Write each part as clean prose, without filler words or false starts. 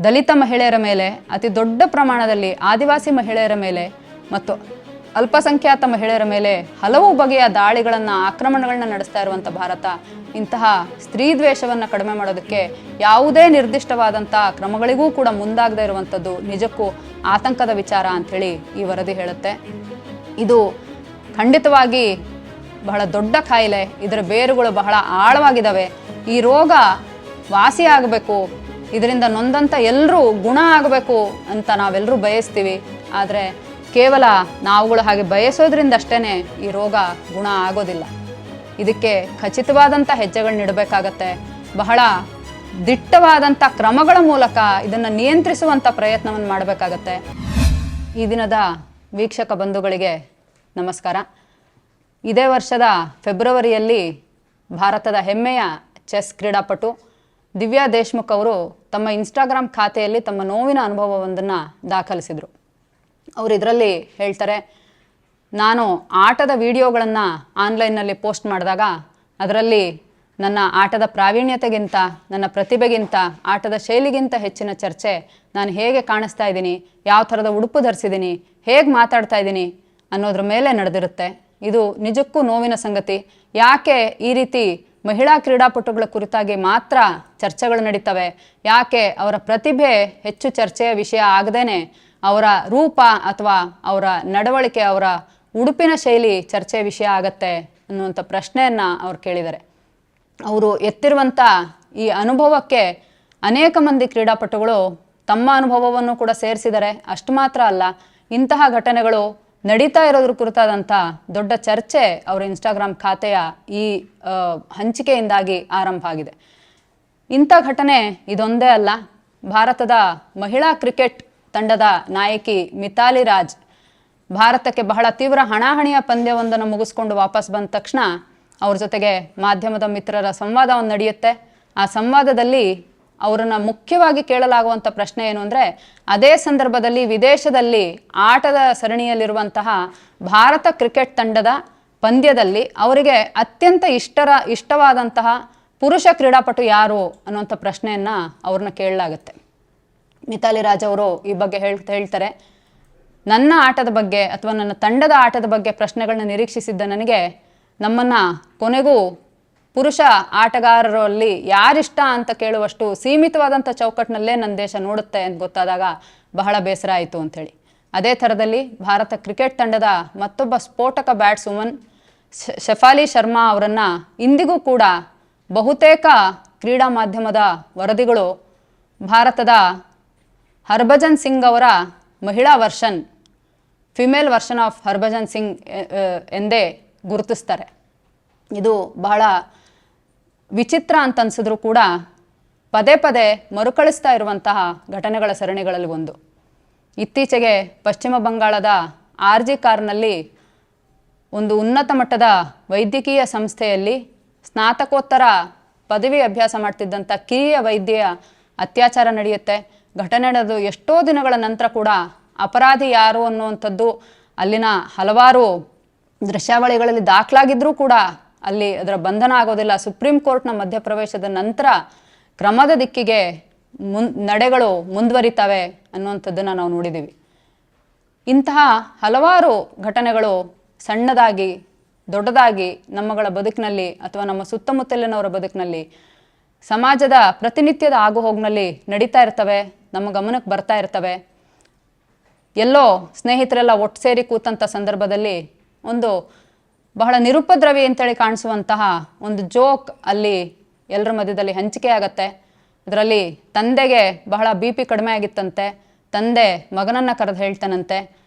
ದಲಿತ ಮಹಿಳೆಯರ ಮೇಲೆ, ಅತಿ ದೊಡ್ಡ ಪ್ರಮಾಣದಲ್ಲಿ ಆದಿವಾಸಿ ಮಹಿಳೆಯರ ಮೇಲೆ ಮತ್ತು ಅಲ್ಪಸಂಖ್ಯಾತ ಮಹಿಳೆಯರ ಮೇಲೆ ಹಲವು ಬಗೆಯ ದಾಳಿಗಳನ್ನು, ಆಕ್ರಮಣಗಳನ್ನ ನಡೆಸ್ತಾ ಇರುವಂಥ ಭಾರತ ಇಂತಹ ಸ್ತ್ರೀ ದ್ವೇಷವನ್ನು ಕಡಿಮೆ ಮಾಡೋದಕ್ಕೆ ಯಾವುದೇ ನಿರ್ದಿಷ್ಟವಾದಂಥ ಕ್ರಮಗಳಿಗೂ ಕೂಡ ಮುಂದಾಗದೇ ಇರುವಂಥದ್ದು ನಿಜಕ್ಕೂ ಆತಂಕದ ವಿಚಾರ ಅಂಥೇಳಿ ಈ ವರದಿ ಹೇಳುತ್ತೆ. ಇದು ಖಂಡಿತವಾಗಿ ಬಹಳ ದೊಡ್ಡ ಕಾಯಿಲೆ, ಇದರ ಬೇರುಗಳು ಬಹಳ ಆಳವಾಗಿದ್ದಾವೆ. ಈ ರೋಗ ವಾಸಿ ಆಗಬೇಕು, ಇದರಿಂದ ನೊಂದಂಥ ಎಲ್ಲರೂ ಗುಣ ಆಗಬೇಕು ಅಂತ ನಾವೆಲ್ಲರೂ ಬಯಸ್ತೀವಿ. ಆದರೆ ಕೇವಲ ನಾವುಗಳು ಹಾಗೆ ಬಯಸೋದ್ರಿಂದಷ್ಟೇ ಈ ರೋಗ ಗುಣ ಆಗೋದಿಲ್ಲ. ಇದಕ್ಕೆ ಖಚಿತವಾದಂಥ ಹೆಜ್ಜೆಗಳನ್ನ ಇಡಬೇಕಾಗತ್ತೆ. ಬಹಳ ದಿಟ್ಟವಾದಂಥ ಕ್ರಮಗಳ ಮೂಲಕ ಇದನ್ನು ನಿಯಂತ್ರಿಸುವಂಥ ಪ್ರಯತ್ನವನ್ನು ಮಾಡಬೇಕಾಗತ್ತೆ. ಈ ದಿನದ ವೀಕ್ಷಕ ಬಂಧುಗಳಿಗೆ ನಮಸ್ಕಾರ. ಇದೇ ವರ್ಷದ ಫೆಬ್ರವರಿಯಲ್ಲಿ ಭಾರತದ ಹೆಮ್ಮೆಯ ಚೆಸ್ ಕ್ರೀಡಾಪಟು ದಿವ್ಯಾ ದೇಶ್ಮುಖ್ ಅವರು ತಮ್ಮ ಇನ್ಸ್ಟಾಗ್ರಾಮ್ ಖಾತೆಯಲ್ಲಿ ತಮ್ಮ ನೋವಿನ ಅನುಭವವೊಂದನ್ನು ದಾಖಲಿಸಿದರು. ಅವರು ಇದರಲ್ಲಿ ಹೇಳ್ತಾರೆ, ನಾನು ಆಟದ ವಿಡಿಯೋಗಳನ್ನು ಆನ್ಲೈನ್ನಲ್ಲಿ ಪೋಸ್ಟ್ ಮಾಡಿದಾಗ ಅದರಲ್ಲಿ ನನ್ನ ಆಟದ ಪ್ರಾವೀಣ್ಯತೆಗಿಂತ, ನನ್ನ ಪ್ರತಿಭೆಗಿಂತ, ಆಟದ ಶೈಲಿಗಿಂತ ಹೆಚ್ಚಿನ ಚರ್ಚೆ ನಾನು ಹೇಗೆ ಕಾಣಿಸ್ತಾ ಇದ್ದೀನಿ, ಯಾವ ಥರದ ಉಡುಪು ಧರಿಸಿದ್ದೀನಿ, ಹೇಗೆ ಮಾತಾಡ್ತಾ ಇದ್ದೀನಿ ಅನ್ನೋದ್ರ ಮೇಲೆ ನಡೆದಿರುತ್ತೆ. ಇದು ನಿಜಕ್ಕೂ ನೋವಿನ ಸಂಗತಿ. ಯಾಕೆ ಈ ರೀತಿ ಮಹಿಳಾ ಕ್ರೀಡಾಪಟುಗಳ ಕುರಿತಾಗಿ ಮಾತ್ರ ಚರ್ಚೆಗಳು ನಡೀತವೆ? ಯಾಕೆ ಅವರ ಪ್ರತಿಭೆ ಹೆಚ್ಚು ಚರ್ಚೆಯ ವಿಷಯ ಆಗದೇನೆ ಅವರ ರೂಪ ಅಥವಾ ಅವರ ನಡವಳಿಕೆ, ಅವರ ಉಡುಪಿನ ಶೈಲಿ ಚರ್ಚೆಯ ವಿಷಯ ಆಗತ್ತೆ ಅನ್ನುವಂಥ ಪ್ರಶ್ನೆಯನ್ನು ಅವ್ರು ಕೇಳಿದ್ದಾರೆ. ಅವರು ಎತ್ತಿರುವಂಥ ಈ ಅನುಭವಕ್ಕೆ ಅನೇಕ ಮಂದಿ ಕ್ರೀಡಾಪಟುಗಳು ತಮ್ಮ ಅನುಭವವನ್ನು ಕೂಡ ಸೇರಿಸಿದ್ದಾರೆ. ಅಷ್ಟು ಮಾತ್ರ ಅಲ್ಲ, ಇಂತಹ ಘಟನೆಗಳು ನಡೀತಾ ಇರೋದ್ರ ಕುರಿತಾದಂಥ ದೊಡ್ಡ ಚರ್ಚೆ ಅವರ ಇನ್ಸ್ಟಾಗ್ರಾಮ್ ಖಾತೆಯ ಈ ಹಂಚಿಕೆಯಿಂದಾಗಿ ಆರಂಭ ಆಗಿದೆ. ಇಂಥ ಘಟನೆ ಇದೊಂದೇ ಅಲ್ಲ. ಭಾರತದ ಮಹಿಳಾ ಕ್ರಿಕೆಟ್ ತಂಡದ ನಾಯಕಿ ಮಿತಾಲಿ ರಾಜ್ ಭಾರತಕ್ಕೆ ಬಹಳ ತೀವ್ರ ಹಣಾಹಣಿಯ ಪಂದ್ಯವೊಂದನ್ನು ಮುಗಿಸ್ಕೊಂಡು ವಾಪಸ್ ಬಂದ ತಕ್ಷಣ ಅವ್ರ ಜೊತೆಗೆ ಮಾಧ್ಯಮದ ಮಿತ್ರರ ಸಂವಾದ ಒಂದು ನಡೆಯುತ್ತೆ. ಆ ಸಂವಾದದಲ್ಲಿ ಅವರನ್ನು ಮುಖ್ಯವಾಗಿ ಕೇಳಲಾಗುವಂಥ ಪ್ರಶ್ನೆ ಏನು ಅಂದರೆ, ಅದೇ ಸಂದರ್ಭದಲ್ಲಿ ವಿದೇಶದಲ್ಲಿ ಆಟದ ಸರಣಿಯಲ್ಲಿರುವಂತಹ ಭಾರತ ಕ್ರಿಕೆಟ್ ತಂಡದ ಪಂದ್ಯದಲ್ಲಿ ಅವರಿಗೆ ಅತ್ಯಂತ ಇಷ್ಟವಾದಂತಹ ಪುರುಷ ಕ್ರೀಡಾಪಟು ಯಾರು ಅನ್ನುವಂಥ ಪ್ರಶ್ನೆಯನ್ನು ಅವ್ರನ್ನ ಕೇಳಲಾಗುತ್ತೆ. ಮಿತಾಲಿ ರಾಜ್ ಅವರು ಈ ಬಗ್ಗೆ ಹೇಳ್ತಾರೆ, ನನ್ನ ಆಟದ ಬಗ್ಗೆ ಅಥವಾ ನನ್ನ ತಂಡದ ಆಟದ ಬಗ್ಗೆ ಪ್ರಶ್ನೆಗಳನ್ನ ನಿರೀಕ್ಷಿಸಿದ್ದ ನನಗೆ ನಮ್ಮನ್ನು ಕೊನೆಗೂ ಪುರುಷ ಆಟಗಾರರಲ್ಲಿ ಯಾರಿಷ್ಟ ಅಂತ ಕೇಳುವಷ್ಟು ಸೀಮಿತವಾದಂಥ ಚೌಕಟ್ಟಿನಲ್ಲೇ ನನ್ನ ದೇಶ ನೋಡುತ್ತೆ ಅಂತ ಗೊತ್ತಾದಾಗ ಬಹಳ ಬೇಸರ ಆಯಿತು ಅಂಥೇಳಿ. ಅದೇ ಥರದಲ್ಲಿ ಭಾರತ ಕ್ರಿಕೆಟ್ ತಂಡದ ಮತ್ತೊಬ್ಬ ಸ್ಫೋಟಕ ಬ್ಯಾಟ್ಸ್ವುಮನ್ ಶೆಫಾಲಿ ಶರ್ಮಾ ಅವರನ್ನು ಇಂದಿಗೂ ಕೂಡ ಬಹುತೇಕ ಕ್ರೀಡಾ ಮಾಧ್ಯಮದ ವರದಿಗಳು ಭಾರತದ ಹರ್ಭಜನ್ ಸಿಂಗ್ ಅವರ ಮಹಿಳಾ version, female version of Harbhajan Singh ಎಂದೇ ಗುರುತಿಸ್ತಾರೆ. ಇದು ಬಹಳ ವಿಚಿತ್ರ ಅಂತ ಅನ್ಸಿದ್ರು ಕೂಡ ಪದೇ ಪದೇ ಮರುಕಳಿಸ್ತಾ ಇರುವಂತಹ ಘಟನೆಗಳ ಸರಣಿಗಳಲ್ಲಿ ಒಂದು. ಇತ್ತೀಚೆಗೆ ಪಶ್ಚಿಮ ಬಂಗಾಳದ RG ಕಾರ್ನಲ್ಲಿ ಒಂದು ಉನ್ನತ ಮಟ್ಟದ ವೈದ್ಯಕೀಯ ಸಂಸ್ಥೆಯಲ್ಲಿ ಸ್ನಾತಕೋತ್ತರ ಪದವಿ ಅಭ್ಯಾಸ ಮಾಡ್ತಿದ್ದಂಥ ಕಿರಿಯ ವೈದ್ಯೆಯ ಅತ್ಯಾಚಾರ ನಡೆಯುತ್ತೆ. ಘಟನೆ ನಡೆದು ಎಷ್ಟೋ ದಿನಗಳ ನಂತರ ಕೂಡ ಅಪರಾಧಿ ಯಾರು ಅನ್ನುವಂಥದ್ದು ಅಲ್ಲಿನ ಹಲವಾರು ದೃಶ್ಯಾವಳಿಗಳಲ್ಲಿ ದಾಖಲಾಗಿದ್ರೂ ಕೂಡ ಅಲ್ಲಿ ಅದರ ಬಂಧನ ಆಗೋದಿಲ್ಲ. ಸುಪ್ರೀಂ ಕೋರ್ಟ್ನ ಮಧ್ಯಪ್ರವೇಶದ ನಂತರ ಕ್ರಮದ ದಿಕ್ಕಿಗೆ ನಡೆಗಳು ಮುಂದುವರಿತವೆ ಅನ್ನುವಂಥದ್ದನ್ನು ನಾವು ನೋಡಿದ್ದೀವಿ. ಇಂತಹ ಹಲವಾರು ಘಟನೆಗಳು ಸಣ್ಣದಾಗಿ ದೊಡ್ಡದಾಗಿ ನಮ್ಮಗಳ ಬದುಕಿನಲ್ಲಿ ಅಥವಾ ನಮ್ಮ ಸುತ್ತಮುತ್ತಲಿನವರ ಬದುಕಿನಲ್ಲಿ, ಸಮಾಜದ ಪ್ರತಿನಿತ್ಯದ ಆಗುಹೋಗಿನಲ್ಲಿ ನಡೀತಾ ಇರ್ತವೆ, ನಮ್ಮ ಗಮನಕ್ಕೆ ಬರ್ತಾ ಇರ್ತವೆ. ಎಲ್ಲೋ ಸ್ನೇಹಿತರೆಲ್ಲ ಒಟ್ಟು ಸೇರಿ ಕೂತಂಥ ಸಂದರ್ಭದಲ್ಲಿ ಒಂದು ಬಹಳ ನಿರುಪದ್ರವಿ ಅಂತೇಳಿ ಕಾಣಿಸುವಂತಹ ಒಂದು ಜೋಕ್ ಅಲ್ಲಿ ಎಲ್ಲರ ಮಧ್ಯದಲ್ಲಿ ಹಂಚಿಕೆ ಆಗತ್ತೆ. ಅದರಲ್ಲಿ ತಂದೆಗೆ ಬಹಳ BP ಕಡಿಮೆ ಆಗಿತ್ತಂತೆ. ತಂದೆ ಮಗನನ್ನು ಕರೆದು ಹೇಳ್ತಾನಂತೆ,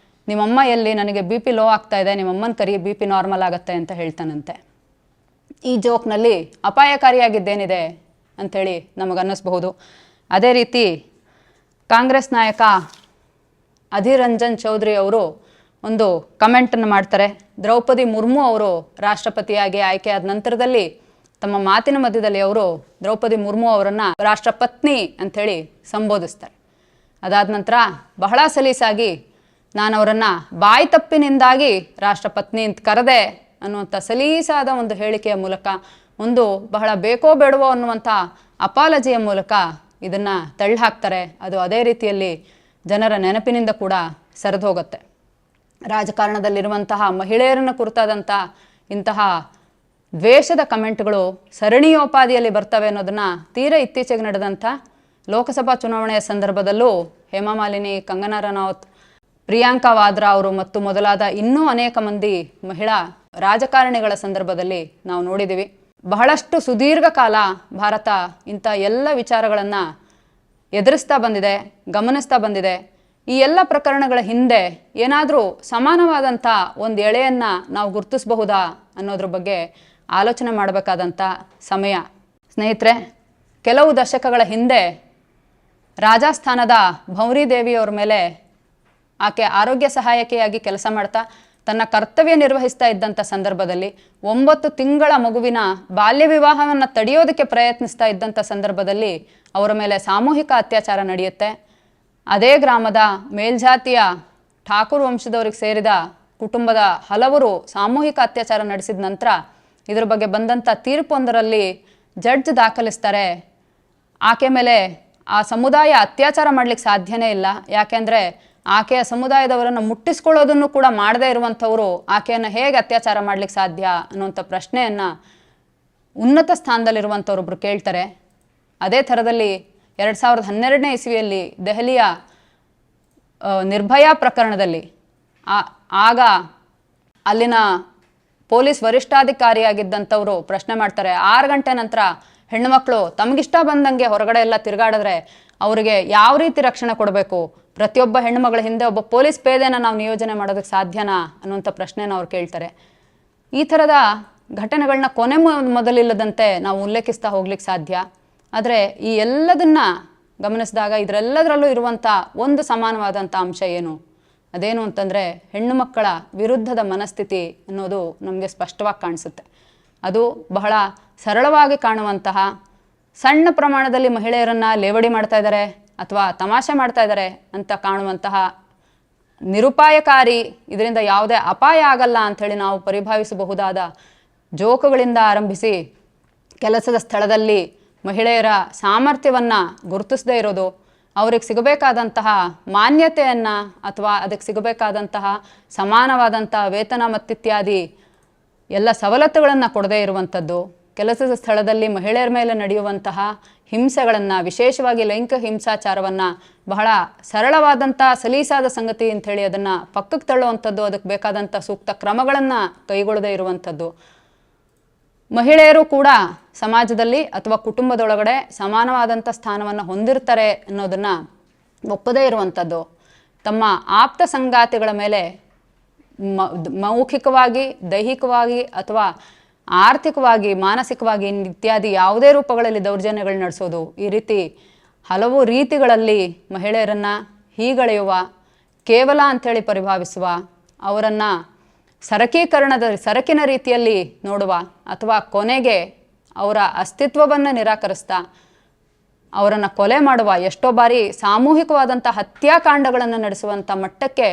ನಿಮ್ಮಮ್ಮ ಎಲ್ಲಿ, ನನಗೆ BP ಲೋ ಆಗ್ತಾ ಇದೆ, ನಿಮ್ಮಮ್ಮನ ಕರಿ BP ನಾರ್ಮಲ್ ಆಗತ್ತೆ ಅಂತ ಹೇಳ್ತಾನಂತೆ. ಈ ಜೋಕ್ನಲ್ಲಿ ಅಪಾಯಕಾರಿಯಾಗಿದ್ದೇನಿದೆ ಅಂಥೇಳಿ ನಮಗನ್ನಿಸ್ಬಹುದು. ಅದೇ ರೀತಿ ಕಾಂಗ್ರೆಸ್ ನಾಯಕ ಅಧೀರ್ ರಂಜನ್ ಚೌಧರಿ ಅವರು ಒಂದು ಕಮೆಂಟನ್ನು ಮಾಡ್ತಾರೆ. ದ್ರೌಪದಿ ಮುರ್ಮು ಅವರು ರಾಷ್ಟ್ರಪತಿಯಾಗಿ ಆಯ್ಕೆಯಾದ ನಂತರದಲ್ಲಿ ತಮ್ಮ ಮಾತಿನ ಮಧ್ಯದಲ್ಲಿ ಅವರು ದ್ರೌಪದಿ ಮುರ್ಮು ಅವರನ್ನು ರಾಷ್ಟ್ರಪತ್ನಿ ಅಂಥೇಳಿ ಸಂಬೋಧಿಸ್ತಾರೆ. ಅದಾದ ನಂತರ ಬಹಳ ಸಲೀಸಾಗಿ ನಾನು ಅವರನ್ನು ಬಾಯಿ ತಪ್ಪಿನಿಂದಾಗಿ ರಾಷ್ಟ್ರಪತ್ನಿ ಅಂತ ಕರೆದೆ ಅನ್ನುವಂಥ ಸಲೀಸಾದ ಒಂದು ಹೇಳಿಕೆಯ ಮೂಲಕ, ಒಂದು ಬಹಳ ಬೇಕೋ ಬೇಡವೋ ಅನ್ನುವಂಥ ಅಪಾಲಜಿಯ ಮೂಲಕ ಇದನ್ನು ತಳ್ಳಿಹಾಕ್ತಾರೆ. ಅದು ಅದೇ ರೀತಿಯಲ್ಲಿ ಜನರ ನೆನಪಿನಿಂದ ಕೂಡ ಸರಿದು ಹೋಗುತ್ತೆ. ರಾಜಕಾರಣದಲ್ಲಿರುವಂತಹ ಮಹಿಳೆಯರನ್ನು ಕುರಿತಾದಂಥ ಇಂತಹ ದ್ವೇಷದ ಕಮೆಂಟ್ಗಳು ಸರಣಿಯೋಪಾದಿಯಲ್ಲಿ ಬರ್ತವೆ ಅನ್ನೋದನ್ನು ತೀರಾ ಇತ್ತೀಚೆಗೆ ನಡೆದಂಥ ಲೋಕಸಭಾ ಚುನಾವಣೆಯ ಸಂದರ್ಭದಲ್ಲೂ ಹೇಮಾ ಮಾಲಿನಿ, ಕಂಗನಾ ರನೌತ್, ಪ್ರಿಯಾಂಕಾ ವಾದ್ರಾ ಅವರು ಮತ್ತು ಮೊದಲಾದ ಇನ್ನೂ ಅನೇಕ ಮಂದಿ ಮಹಿಳಾ ರಾಜಕಾರಣಿಗಳ ಸಂದರ್ಭದಲ್ಲಿ ನಾವು ನೋಡಿದ್ದೀವಿ. ಬಹಳಷ್ಟು ಸುದೀರ್ಘ ಕಾಲ ಭಾರತ ಇಂಥ ಎಲ್ಲ ವಿಚಾರಗಳನ್ನು ಎದುರಿಸ್ತಾ ಬಂದಿದೆ, ಗಮನಿಸ್ತಾ ಬಂದಿದೆ. ಈ ಎಲ್ಲ ಪ್ರಕರಣಗಳ ಹಿಂದೆ ಏನಾದರೂ ಸಮಾನವಾದಂಥ ಒಂದು ಎಳೆಯನ್ನು ನಾವು ಗುರುತಿಸಬಹುದಾ ಅನ್ನೋದ್ರ ಬಗ್ಗೆ ಆಲೋಚನೆ ಮಾಡಬೇಕಾದಂಥ ಸಮಯ. ಸ್ನೇಹಿತರೆ, ಕೆಲವು ದಶಕಗಳ ಹಿಂದೆ ರಾಜಸ್ಥಾನದ ಭೌರಿ ದೇವಿಯವ್ರ ಮೇಲೆ ಆಕೆ ಆರೋಗ್ಯ ಸಹಾಯಕಿಯಾಗಿ ಕೆಲಸ ಮಾಡ್ತಾ ತನ್ನ ಕರ್ತವ್ಯ ನಿರ್ವಹಿಸ್ತಾ ಇದ್ದಂಥ ಸಂದರ್ಭದಲ್ಲಿ 9 ತಿಂಗಳ ಮಗುವಿನ ಬಾಲ್ಯ ವಿವಾಹವನ್ನು ತಡೆಯೋದಕ್ಕೆ ಪ್ರಯತ್ನಿಸ್ತಾ ಇದ್ದಂಥ ಸಂದರ್ಭದಲ್ಲಿ ಅವರ ಮೇಲೆ ಸಾಮೂಹಿಕ ಅತ್ಯಾಚಾರ ನಡೆಯುತ್ತೆ. ಅದೇ ಗ್ರಾಮದ ಮೇಲ್ಜಾತಿಯ ಠಾಕೂರ್ ವಂಶದವ್ರಿಗೆ ಸೇರಿದ ಕುಟುಂಬದ ಹಲವರು ಸಾಮೂಹಿಕ ಅತ್ಯಾಚಾರ ನಡೆಸಿದ ನಂತರ ಇದರ ಬಗ್ಗೆ ಬಂದಂಥ ತೀರ್ಪೊಂದರಲ್ಲಿ ಜಡ್ಜ್ ದಾಖಲಿಸ್ತಾರೆ, ಆಕೆ ಮೇಲೆ ಆ ಸಮುದಾಯ ಅತ್ಯಾಚಾರ ಮಾಡಲಿಕ್ಕೆ ಸಾಧ್ಯನೇ ಇಲ್ಲ, ಯಾಕೆಂದರೆ ಆಕೆಯ ಸಮುದಾಯದವರನ್ನು ಮುಟ್ಟಿಸ್ಕೊಳ್ಳೋದನ್ನು ಕೂಡ ಮಾಡದೇ ಇರುವಂಥವರು ಆಕೆಯನ್ನು ಹೇಗೆ ಅತ್ಯಾಚಾರ ಮಾಡಲಿಕ್ಕೆ ಸಾಧ್ಯ ಅನ್ನುವಂಥ ಪ್ರಶ್ನೆಯನ್ನು ಉನ್ನತ ಸ್ಥಾನದಲ್ಲಿರುವಂಥವ್ರೊಬ್ಬರು ಕೇಳ್ತಾರೆ. ಅದೇ ಥರದಲ್ಲಿ 2012ನೇ ಇಸ್ವಿಯಲ್ಲಿ ದೆಹಲಿಯ ನಿರ್ಭಯ ಪ್ರಕರಣದಲ್ಲಿ ಆಗ ಅಲ್ಲಿನ ಪೊಲೀಸ್ ವರಿಷ್ಠಾಧಿಕಾರಿಯಾಗಿದ್ದಂಥವರು ಪ್ರಶ್ನೆ ಮಾಡ್ತಾರೆ, 6 ಗಂಟೆ ನಂತರ ಹೆಣ್ಣುಮಕ್ಕಳು ತಮಗಿಷ್ಟ ಬಂದಂಗೆ ಹೊರಗಡೆ ಎಲ್ಲ ತಿರುಗಾಡಿದ್ರೆ ಅವರಿಗೆ ಯಾವ ರೀತಿ ರಕ್ಷಣೆ ಕೊಡಬೇಕು, ಪ್ರತಿಯೊಬ್ಬ ಹೆಣ್ಣುಮಗಳ ಹಿಂದೆ ಒಬ್ಬ ಪೊಲೀಸ್ ಪೇದೆನ ನಾವು ನಿಯೋಜನೆ ಮಾಡೋದಕ್ಕೆ ಸಾಧ್ಯನಾ ಅನ್ನುವಂಥ ಪ್ರಶ್ನೆನ ಅವ್ರು ಕೇಳ್ತಾರೆ. ಈ ಥರದ ಘಟನೆಗಳನ್ನ ಕೊನೆ ಮೊದಲಿಲ್ಲದಂತೆ ನಾವು ಉಲ್ಲೇಖಿಸ್ತಾ ಹೋಗ್ಲಿಕ್ಕೆ ಸಾಧ್ಯ. ಆದರೆ ಈ ಎಲ್ಲದನ್ನು ಗಮನಿಸಿದಾಗ ಇದರೆಲ್ಲದರಲ್ಲೂ ಇರುವಂಥ ಒಂದು ಸಮಾನವಾದಂಥ ಅಂಶ ಏನು, ಅದೇನು ಅಂತಂದರೆ ಹೆಣ್ಣು ಮಕ್ಕಳ ವಿರುದ್ಧದ ಮನಸ್ಥಿತಿ ಅನ್ನೋದು ನಮಗೆ ಸ್ಪಷ್ಟವಾಗಿ ಕಾಣಿಸುತ್ತೆ. ಅದು ಬಹಳ ಸರಳವಾಗಿ ಕಾಣುವಂತಹ, ಸಣ್ಣ ಪ್ರಮಾಣದಲ್ಲಿ ಮಹಿಳೆಯರನ್ನು ಲೇವಡಿ ಮಾಡ್ತಾ ಇದ್ದಾರೆ ಅಥವಾ ತಮಾಷೆ ಮಾಡ್ತಾ ಇದ್ದಾರೆ ಅಂತ ಕಾಣುವಂತಹ ನಿರುಪಾಯಕಾರಿ, ಇದರಿಂದ ಯಾವುದೇ ಅಪಾಯ ಆಗಲ್ಲ ಅಂಥೇಳಿ ನಾವು ಪರಿಭಾವಿಸಬಹುದಾದ ಜೋಕುಗಳಿಂದ ಆರಂಭಿಸಿ ಕೆಲಸದ ಸ್ಥಳದಲ್ಲಿ ಮಹಿಳೆಯರ ಸಾಮರ್ಥ್ಯವನ್ನು ಗುರುತಿಸದೇ ಇರೋದು, ಅವ್ರಿಗೆ ಸಿಗಬೇಕಾದಂತಹ ಮಾನ್ಯತೆಯನ್ನು ಅಥವಾ ಅದಕ್ಕೆ ಸಿಗಬೇಕಾದಂತಹ ಸಮಾನವಾದಂಥ ವೇತನ ಮತ್ತಿತ್ಯಾದಿ ಎಲ್ಲ ಸವಲತ್ತುಗಳನ್ನು ಕೊಡದೇ ಇರುವಂಥದ್ದು, ಕೆಲಸದ ಸ್ಥಳದಲ್ಲಿ ಮಹಿಳೆಯರ ಮೇಲೆ ನಡೆಯುವಂತಹ ಹಿಂಸೆಗಳನ್ನು, ವಿಶೇಷವಾಗಿ ಲೈಂಗಿಕ ಹಿಂಸಾಚಾರವನ್ನು ಬಹಳ ಸರಳವಾದಂಥ ಸಲೀಸಾದ ಸಂಗತಿ ಅಂಥೇಳಿ ಅದನ್ನು ಪಕ್ಕಕ್ಕೆ ತಳ್ಳುವಂಥದ್ದು, ಅದಕ್ಕೆ ಬೇಕಾದಂಥ ಸೂಕ್ತ ಕ್ರಮಗಳನ್ನು ಕೈಗೊಳ್ಳದೇ ಇರುವಂಥದ್ದು, ಮಹಿಳೆಯರು ಕೂಡ ಸಮಾಜದಲ್ಲಿ ಅಥವಾ ಕುಟುಂಬದೊಳಗಡೆ ಸಮಾನವಾದಂಥ ಸ್ಥಾನವನ್ನು ಹೊಂದಿರ್ತಾರೆ ಅನ್ನೋದನ್ನು ಒಪ್ಪದೇ ಇರುವಂಥದ್ದು, ತಮ್ಮ ಆಪ್ತ ಸಂಗಾತಿಗಳ ಮೇಲೆ ಮೌಖಿಕವಾಗಿ, ದೈಹಿಕವಾಗಿ ಅಥವಾ ಆರ್ಥಿಕವಾಗಿ, ಮಾನಸಿಕವಾಗಿ ಇತ್ಯಾದಿ ಯಾವುದೇ ರೂಪಗಳಲ್ಲಿ ದೌರ್ಜನ್ಯಗಳು ನಡೆಸೋದು, ಈ ರೀತಿ ಹಲವು ರೀತಿಗಳಲ್ಲಿ ಮಹಿಳೆಯರನ್ನು ಹೀಗಳೆಯುವ, ಕೇವಲ ಅಂಥೇಳಿ ಪರಿಭಾವಿಸುವ, ಅವರನ್ನು ಸರಕಿನ ರೀತಿಯಲ್ಲಿ ನೋಡುವ ಅಥವಾ ಕೊನೆಗೆ ಅವರ ಅಸ್ತಿತ್ವವನ್ನು ನಿರಾಕರಿಸ್ತಾ ಅವರನ್ನು ಕೊಲೆ ಮಾಡುವ, ಎಷ್ಟೋ ಬಾರಿ ಸಾಮೂಹಿಕವಾದಂಥ ಹತ್ಯಾಕಾಂಡಗಳನ್ನು ನಡೆಸುವಂಥ ಮಟ್ಟಕ್ಕೆ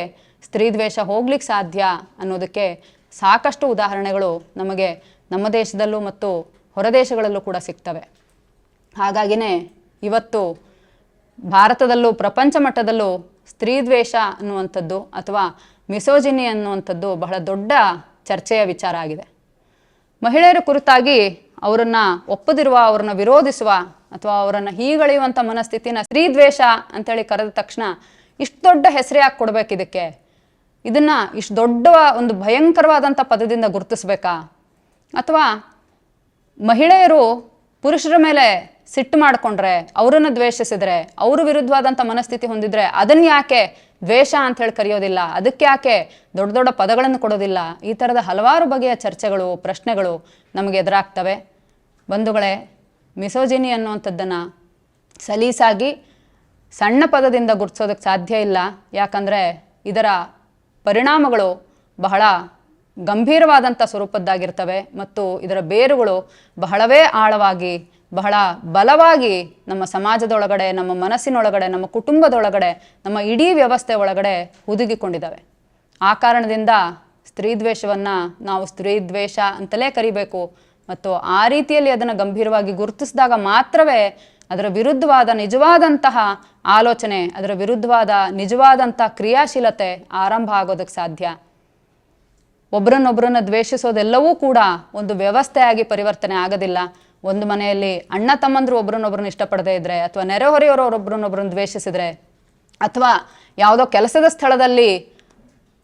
ಸ್ತ್ರೀದ್ವೇಷ ಹೋಗ್ಲಿಕ್ಕೆ ಸಾಧ್ಯ ಅನ್ನೋದಕ್ಕೆ ಸಾಕಷ್ಟು ಉದಾಹರಣೆಗಳು ನಮಗೆ ನಮ್ಮ ದೇಶದಲ್ಲೂ ಮತ್ತು ಹೊರದೇಶಗಳಲ್ಲೂ ಕೂಡ ಸಿಗ್ತವೆ. ಹಾಗಾಗಿನೇ ಇವತ್ತು ಭಾರತದಲ್ಲೂ ಪ್ರಪಂಚ ಮಟ್ಟದಲ್ಲೂ ಸ್ತ್ರೀದ್ವೇಷ ಅನ್ನುವಂಥದ್ದು ಅಥವಾ ಮಿಸೋಜಿನಿ ಅನ್ನುವಂಥದ್ದು ಬಹಳ ದೊಡ್ಡ ಚರ್ಚೆಯ ವಿಚಾರ ಆಗಿದೆ. ಮಹಿಳೆಯರ ಕುರಿತಾಗಿ ಅವರನ್ನು ಒಪ್ಪದಿರುವ, ಅವರನ್ನು ವಿರೋಧಿಸುವ ಅಥವಾ ಅವರನ್ನು ಹೀಗಳೆಯುವಂಥ ಮನಸ್ಥಿತಿನ ಸ್ತ್ರೀದ್ವೇಷ ಅಂತೇಳಿ ಕರೆದ ತಕ್ಷಣ ಇಷ್ಟು ದೊಡ್ಡ ಹೆಸರು ಯಾಕೆ ಕೊಡಬೇಕು ಇದಕ್ಕೆ? ಇದನ್ನು ಇಷ್ಟು ದೊಡ್ಡ ಒಂದು ಭಯಂಕರವಾದಂಥ ಪದದಿಂದ ಗುರುತಿಸ್ಬೇಕಾ? ಅಥವಾ ಮಹಿಳೆಯರು ಪುರುಷರ ಮೇಲೆ ಸಿಟ್ಟು ಮಾಡಿಕೊಂಡ್ರೆ, ಅವರನ್ನು ದ್ವೇಷಿಸಿದ್ರೆ, ಅವರು ವಿರುದ್ಧವಾದಂಥ ಮನಸ್ಥಿತಿ ಹೊಂದಿದ್ರೆ ಅದನ್ನು ಯಾಕೆ ದ್ವೇಷ ಅಂತ ಹೇಳಿ ಕರೆಯೋದಿಲ್ಲ? ಅದಕ್ಕೆ ಯಾಕೆ ದೊಡ್ಡ ದೊಡ್ಡ ಪದಗಳನ್ನು ಕೊಡೋದಿಲ್ಲ? ಈ ಥರದ ಹಲವಾರು ಬಗೆಯ ಚರ್ಚೆಗಳು, ಪ್ರಶ್ನೆಗಳು ನಮಗೆ ಎದುರಾಗ್ತವೆ. ಬಂಧುಗಳೇ, ಮಿಸೋಜಿನಿ ಅನ್ನುವಂಥದ್ದನ್ನು ಸಲೀಸಾಗಿ ಸಣ್ಣ ಪದದಿಂದ ಗುರುತಿಸೋದಕ್ಕೆ ಸಾಧ್ಯ ಇಲ್ಲ. ಯಾಕಂದರೆ ಇದರ ಪರಿಣಾಮಗಳು ಬಹಳ ಗಂಭೀರವಾದಂಥ ಸ್ವರೂಪದ್ದಾಗಿರ್ತವೆ ಮತ್ತು ಇದರ ಬೇರುಗಳು ಬಹಳವೇ ಆಳವಾಗಿ, ಬಹಳ ಬಲವಾಗಿ ನಮ್ಮ ಸಮಾಜದೊಳಗಡೆ, ನಮ್ಮ ಮನಸ್ಸಿನೊಳಗಡೆ, ನಮ್ಮ ಕುಟುಂಬದೊಳಗಡೆ, ನಮ್ಮ ಇಡೀ ವ್ಯವಸ್ಥೆ ಒಳಗಡೆ ಹುದುಗಿಕೊಂಡಿದ್ದಾವೆ. ಆ ಕಾರಣದಿಂದ ಸ್ತ್ರೀದ್ವೇಷವನ್ನು ನಾವು ಸ್ತ್ರೀದ್ವೇಷ ಅಂತಲೇ ಕರಿಬೇಕು ಮತ್ತು ಆ ರೀತಿಯಲ್ಲಿ ಅದನ್ನು ಗಂಭೀರವಾಗಿ ಗುರುತಿಸಿದಾಗ ಮಾತ್ರವೇ ಅದರ ವಿರುದ್ಧವಾದ ನಿಜವಾದಂತಹ ಆಲೋಚನೆ, ಅದರ ವಿರುದ್ಧವಾದ ನಿಜವಾದಂಥ ಕ್ರಿಯಾಶೀಲತೆ ಆರಂಭ ಆಗೋದಕ್ಕೆ ಸಾಧ್ಯ. ಒಬ್ಬರನ್ನೊಬ್ಬರನ್ನ ದ್ವೇಷಿಸೋದೆಲ್ಲವೂ ಕೂಡ ಒಂದು ವ್ಯವಸ್ಥೆಯಾಗಿ ಪರಿವರ್ತನೆ ಆಗೋದಿಲ್ಲ. ಒಂದು ಮನೆಯಲ್ಲಿ ಅಣ್ಣ ತಮ್ಮಂದ್ರು ಒಬ್ರನ್ನೊಬ್ರನ್ನ ಇಷ್ಟಪಡದೇ ಇದ್ರೆ, ಅಥವಾ ನೆರೆಹೊರೆಯವರೊಬ್ಬರನ್ನೊಬ್ಬರನ್ನ ದ್ವೇಷಿಸಿದ್ರೆ, ಅಥವಾ ಯಾವುದೋ ಕೆಲಸದ ಸ್ಥಳದಲ್ಲಿ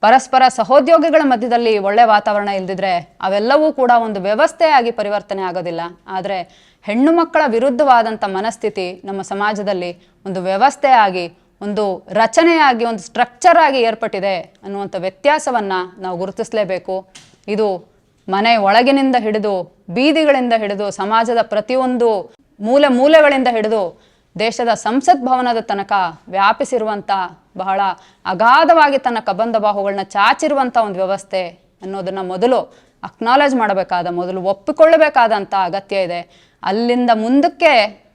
ಪರಸ್ಪರ ಸಹೋದ್ಯೋಗಿಗಳ ಮಧ್ಯದಲ್ಲಿ ಒಳ್ಳೆ ವಾತಾವರಣ ಇಲ್ದಿದ್ರೆ, ಅವೆಲ್ಲವೂ ಕೂಡ ಒಂದು ವ್ಯವಸ್ಥೆಯಾಗಿ ಪರಿವರ್ತನೆ ಆಗೋದಿಲ್ಲ. ಆದರೆ ಹೆಣ್ಣು ಮಕ್ಕಳ ವಿರುದ್ಧವಾದಂಥ ಮನಸ್ಥಿತಿ ನಮ್ಮ ಸಮಾಜದಲ್ಲಿ ಒಂದು ವ್ಯವಸ್ಥೆಯಾಗಿ, ಒಂದು ರಚನೆಯಾಗಿ, ಒಂದು ಸ್ಟ್ರಕ್ಚರ್ ಆಗಿ ಏರ್ಪಟ್ಟಿದೆ ಅನ್ನುವಂಥ ವ್ಯತ್ಯಾಸವನ್ನು ನಾವು ಗುರುತಿಸಲೇಬೇಕು. ಇದು ಮನೆ ಒಳಗಿನಿಂದ ಹಿಡಿದು, ಬೀದಿಗಳಿಂದ ಹಿಡಿದು, ಸಮಾಜದ ಪ್ರತಿಯೊಂದು ಮೂಲೆಗಳಿಂದ ಹಿಡಿದು ದೇಶದ ಸಂಸತ್ ಭವನದ ತನಕ ವ್ಯಾಪಿಸಿರುವಂಥ, ಬಹಳ ಅಗಾಧವಾಗಿ ತನ್ನ ಕಬಂಧ ಬಾಹುಗಳನ್ನ ಚಾಚಿರುವಂಥ ಒಂದು ವ್ಯವಸ್ಥೆ ಅನ್ನೋದನ್ನು ಮೊದಲು ಅಕ್ನಾಲೇಜ್ ಮಾಡಬೇಕಾದ, ಮೊದಲು ಒಪ್ಪಿಕೊಳ್ಳಬೇಕಾದಂಥ ಅಗತ್ಯ ಇದೆ. ಅಲ್ಲಿಂದ ಮುಂದಕ್ಕೆ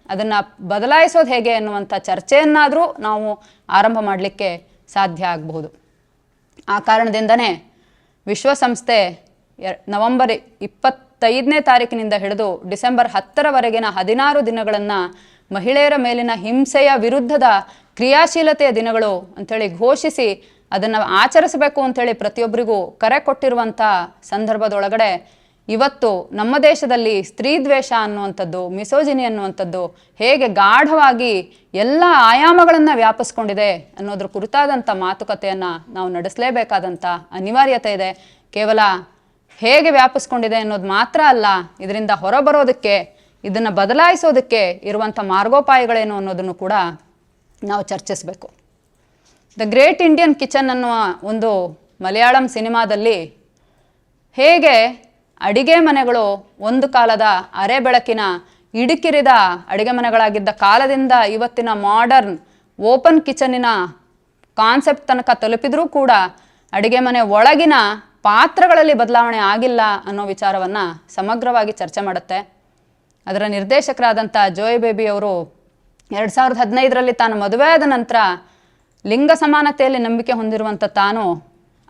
ಅದನ್ನು ಬದಲಾಯಿಸೋದು ಹೇಗೆ ಅನ್ನುವಂಥ ಚರ್ಚೆಯನ್ನಾದರೂ ನಾವು ಆರಂಭ ಮಾಡಲಿಕ್ಕೆ ಸಾಧ್ಯ ಆಗಬಹುದು. ಆ ಕಾರಣದಿಂದನೇ ವಿಶ್ವಸಂಸ್ಥೆ ನವೆಂಬರ್ 25ನೇ ತಾರೀಕಿನಿಂದ ಹಿಡಿದು ಡಿಸೆಂಬರ್ 10ರವರೆಗಿನ 16 ದಿನಗಳನ್ನು ಮಹಿಳೆಯರ ಮೇಲಿನ ಹಿಂಸೆಯ ವಿರುದ್ಧದ ಕ್ರಿಯಾಶೀಲತೆಯ ದಿನಗಳು ಅಂಥೇಳಿ ಘೋಷಿಸಿ ಅದನ್ನು ಆಚರಿಸಬೇಕು ಅಂಥೇಳಿ ಪ್ರತಿಯೊಬ್ಬರಿಗೂ ಕರೆ ಕೊಟ್ಟಿರುವಂಥ ಸಂದರ್ಭದೊಳಗಡೆ ಇವತ್ತು ನಮ್ಮ ದೇಶದಲ್ಲಿ ಸ್ತ್ರೀ ದ್ವೇಷ ಅನ್ನುವಂಥದ್ದು, ಮಿಸೋಜಿನಿ ಅನ್ನುವಂಥದ್ದು ಹೇಗೆ ಗಾಢವಾಗಿ ಎಲ್ಲ ಆಯಾಮಗಳನ್ನು ವ್ಯಾಪಿಸ್ಕೊಂಡಿದೆ ಅನ್ನೋದ್ರ ಕುರಿತಾದಂಥ ಮಾತುಕತೆಯನ್ನು ನಾವು ನಡೆಸಲೇಬೇಕಾದಂಥ ಅನಿವಾರ್ಯತೆ ಇದೆ. ಕೇವಲ ಹೇಗೆ ವ್ಯಾಪಿಸ್ಕೊಂಡಿದೆ ಅನ್ನೋದು ಮಾತ್ರ ಅಲ್ಲ, ಇದರಿಂದ ಹೊರಬರೋದಕ್ಕೆ, ಇದನ್ನು ಬದಲಾಯಿಸೋದಕ್ಕೆ ಇರುವಂಥ ಮಾರ್ಗೋಪಾಯಗಳೇನು ಅನ್ನೋದನ್ನು ಕೂಡ ನಾವು ಚರ್ಚಿಸಬೇಕು. ದ ಗ್ರೇಟ್ ಇಂಡಿಯನ್ ಕಿಚನ್ ಅನ್ನುವ ಒಂದು ಮಲಯಾಳಂ ಸಿನಿಮಾದಲ್ಲಿ ಹೇಗೆ ಅಡಿಗೆ ಮನೆಗಳು ಒಂದು ಕಾಲದ ಅರೆ ಬೆಳಕಿನ ಇಡುಕಿರಿದ ಅಡಿಗೆ ಮನೆಗಳಾಗಿದ್ದ ಕಾಲದಿಂದ ಇವತ್ತಿನ ಮಾಡರ್ನ್ ಓಪನ್ ಕಿಚನ್ನಿನ ಕಾನ್ಸೆಪ್ಟ್ ತನಕ ತಲುಪಿದ್ರೂ ಕೂಡ ಅಡಿಗೆ ಮನೆ ಒಳಗಿನ ಪಾತ್ರಗಳಲ್ಲಿ ಬದಲಾವಣೆ ಆಗಿಲ್ಲ ಅನ್ನೋ ವಿಚಾರವನ್ನು ಸಮಗ್ರವಾಗಿ ಚರ್ಚೆ ಮಾಡುತ್ತೆ. ಅದರ ನಿರ್ದೇಶಕರಾದಂಥ ಜೋಯ್ ಬೇಬಿ ಅವರು 2015ರಲ್ಲಿ ತಾನು ಮದುವೆ ಆದ ನಂತರ ಲಿಂಗ ಸಮಾನತೆಯಲ್ಲಿ ನಂಬಿಕೆ ಹೊಂದಿರುವಂಥ ತಾನು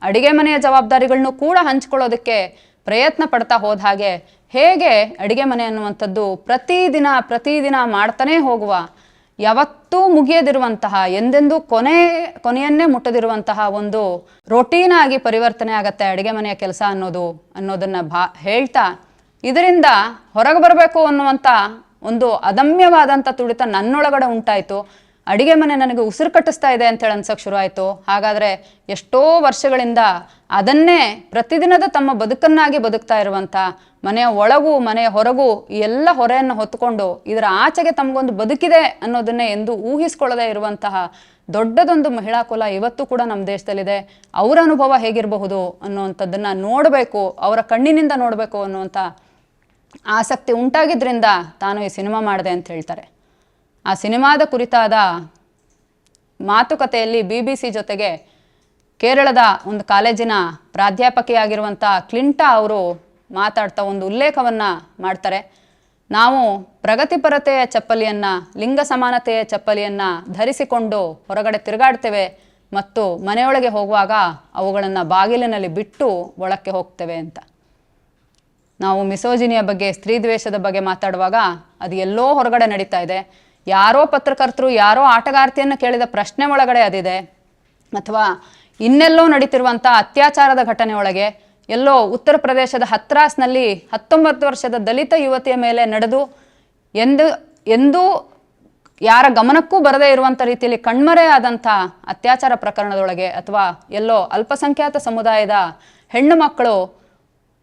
ಅಡಿಗೆ ಮನೆಯ ಜವಾಬ್ದಾರಿಗಳನ್ನು ಕೂಡ ಹಂಚ್ಕೊಳ್ಳೋದಕ್ಕೆ ಪ್ರಯತ್ನ ಪಡ್ತಾ ಹೋದ ಹಾಗೆ ಹೇಗೆ ಅಡಿಗೆ ಮನೆ ಅನ್ನುವಂಥದ್ದು ಪ್ರತಿದಿನ ಮಾಡ್ತಾನೇ ಹೋಗುವ, ಯಾವತ್ತೂ ಮುಗಿಯದಿರುವಂತಹ, ಎಂದೆಂದೂ ಕೊನೆಯನ್ನೇ ಮುಟ್ಟದಿರುವಂತಹ ಒಂದು ರೊಟೀನ್ ಆಗಿ ಪರಿವರ್ತನೆ ಆಗತ್ತೆ ಅಡಿಗೆ ಮನೆಯ ಕೆಲಸ ಅನ್ನೋದನ್ನು ಹೇಳ್ತಾ, ಇದರಿಂದ ಹೊರಗೆ ಬರಬೇಕು ಅನ್ನುವಂಥ ಒಂದು ಅದಮ್ಯವಾದಂಥ ತುಡಿತ ನನ್ನೊಳಗಡೆ ಉಂಟಾಯಿತು. ಅಡಿಗೆ ಮನೆ ನನಗೆ ಉಸಿರು ಕಟ್ಟಿಸ್ತಾ ಇದೆ ಅಂತೇಳಿ ಅನ್ಸೋಕ್ಕೆ ಶುರು ಆಯಿತು. ಹಾಗಾದರೆ ಎಷ್ಟೋ ವರ್ಷಗಳಿಂದ ಅದನ್ನೇ ಪ್ರತಿದಿನದ ತಮ್ಮ ಬದುಕನ್ನಾಗಿ ಬದುಕ್ತಾ ಇರುವಂಥ, ಮನೆಯ ಒಳಗೂ ಮನೆಯ ಹೊರಗೂ ಈ ಎಲ್ಲ ಹೊರೆಯನ್ನು ಹೊತ್ತುಕೊಂಡು ಇದರ ಆಚೆಗೆ ತಮಗೊಂದು ಬದುಕಿದೆ ಅನ್ನೋದನ್ನೇ ಎಂದು ಊಹಿಸ್ಕೊಳ್ಳದೇ ಇರುವಂತಹ ದೊಡ್ಡದೊಂದು ಮಹಿಳಾ ಕುಲ ಇವತ್ತು ಕೂಡ ನಮ್ಮ ದೇಶದಲ್ಲಿದೆ. ಅವರ ಅನುಭವ ಹೇಗಿರಬಹುದು ಅನ್ನುವಂಥದ್ದನ್ನು ನೋಡಬೇಕು, ಅವರ ಕಣ್ಣಿನಿಂದ ನೋಡಬೇಕು ಅನ್ನುವಂಥ ಆಸಕ್ತಿ ಉಂಟಾಗಿದ್ದರಿಂದ ತಾನು ಈ ಸಿನಿಮಾ ಮಾಡಿದೆ ಅಂತ ಹೇಳ್ತಾರೆ. ಆ ಸಿನಿಮಾದ ಕುರಿತಾದ ಮಾತುಕತೆಯಲ್ಲಿ BBC ಜೊತೆಗೆ ಕೇರಳದ ಒಂದು ಕಾಲೇಜಿನ ಪ್ರಾಧ್ಯಾಪಕಿಯಾಗಿರುವಂಥ ಕ್ಲಿಂಟಾ ಅವರು ಮಾತಾಡ್ತಾ ಒಂದು ಉಲ್ಲೇಖವನ್ನು ಮಾಡ್ತಾರೆ. ನಾವು ಪ್ರಗತಿಪರತೆಯ ಚಪ್ಪಲಿಯನ್ನು, ಲಿಂಗ ಸಮಾನತೆಯ ಚಪ್ಪಲಿಯನ್ನು ಧರಿಸಿಕೊಂಡು ಹೊರಗಡೆ ತಿರುಗಾಡ್ತೇವೆ ಮತ್ತು ಮನೆಯೊಳಗೆ ಹೋಗುವಾಗ ಅವುಗಳನ್ನು ಬಾಗಿಲಿನಲ್ಲಿ ಬಿಟ್ಟು ಒಳಕ್ಕೆ ಹೋಗ್ತೇವೆ ಅಂತ. ನಾವು ಮಿಸೋಜಿನಿಯ ಬಗ್ಗೆ, ಸ್ತ್ರೀ ದ್ವೇಷದ ಬಗ್ಗೆ ಮಾತಾಡುವಾಗ ಅದು ಎಲ್ಲೋ ಹೊರಗಡೆ ನಡೀತಾ ಇದೆ. ಯಾರೋ ಪತ್ರಕರ್ತರು ಯಾರೋ ಆಟಗಾರ್ತಿಯನ್ನು ಕೇಳಿದ ಪ್ರಶ್ನೆ ಒಳಗಡೆ ಅದಿದೆ, ಅಥವಾ ಇನ್ನೆಲ್ಲೋ ನಡೀತಿರುವಂಥ ಅತ್ಯಾಚಾರದ ಘಟನೆ ಒಳಗೆ ಎಲ್ಲೋ ಉತ್ತರ ಪ್ರದೇಶದ ಹತ್ರಾಸ್ನಲ್ಲಿ 19 ವರ್ಷದ ದಲಿತ ಯುವತಿಯ ಮೇಲೆ ನಡೆದು ಎಂದೂ ಯಾರ ಗಮನಕ್ಕೂ ಬರದೇ ಇರುವಂಥ ರೀತಿಯಲ್ಲಿ ಕಣ್ಮರೆಯಾದಂಥ ಅತ್ಯಾಚಾರ ಪ್ರಕರಣದೊಳಗೆ, ಅಥವಾ ಎಲ್ಲೋ ಅಲ್ಪಸಂಖ್ಯಾತ ಸಮುದಾಯದ ಹೆಣ್ಣು ಮಕ್ಕಳು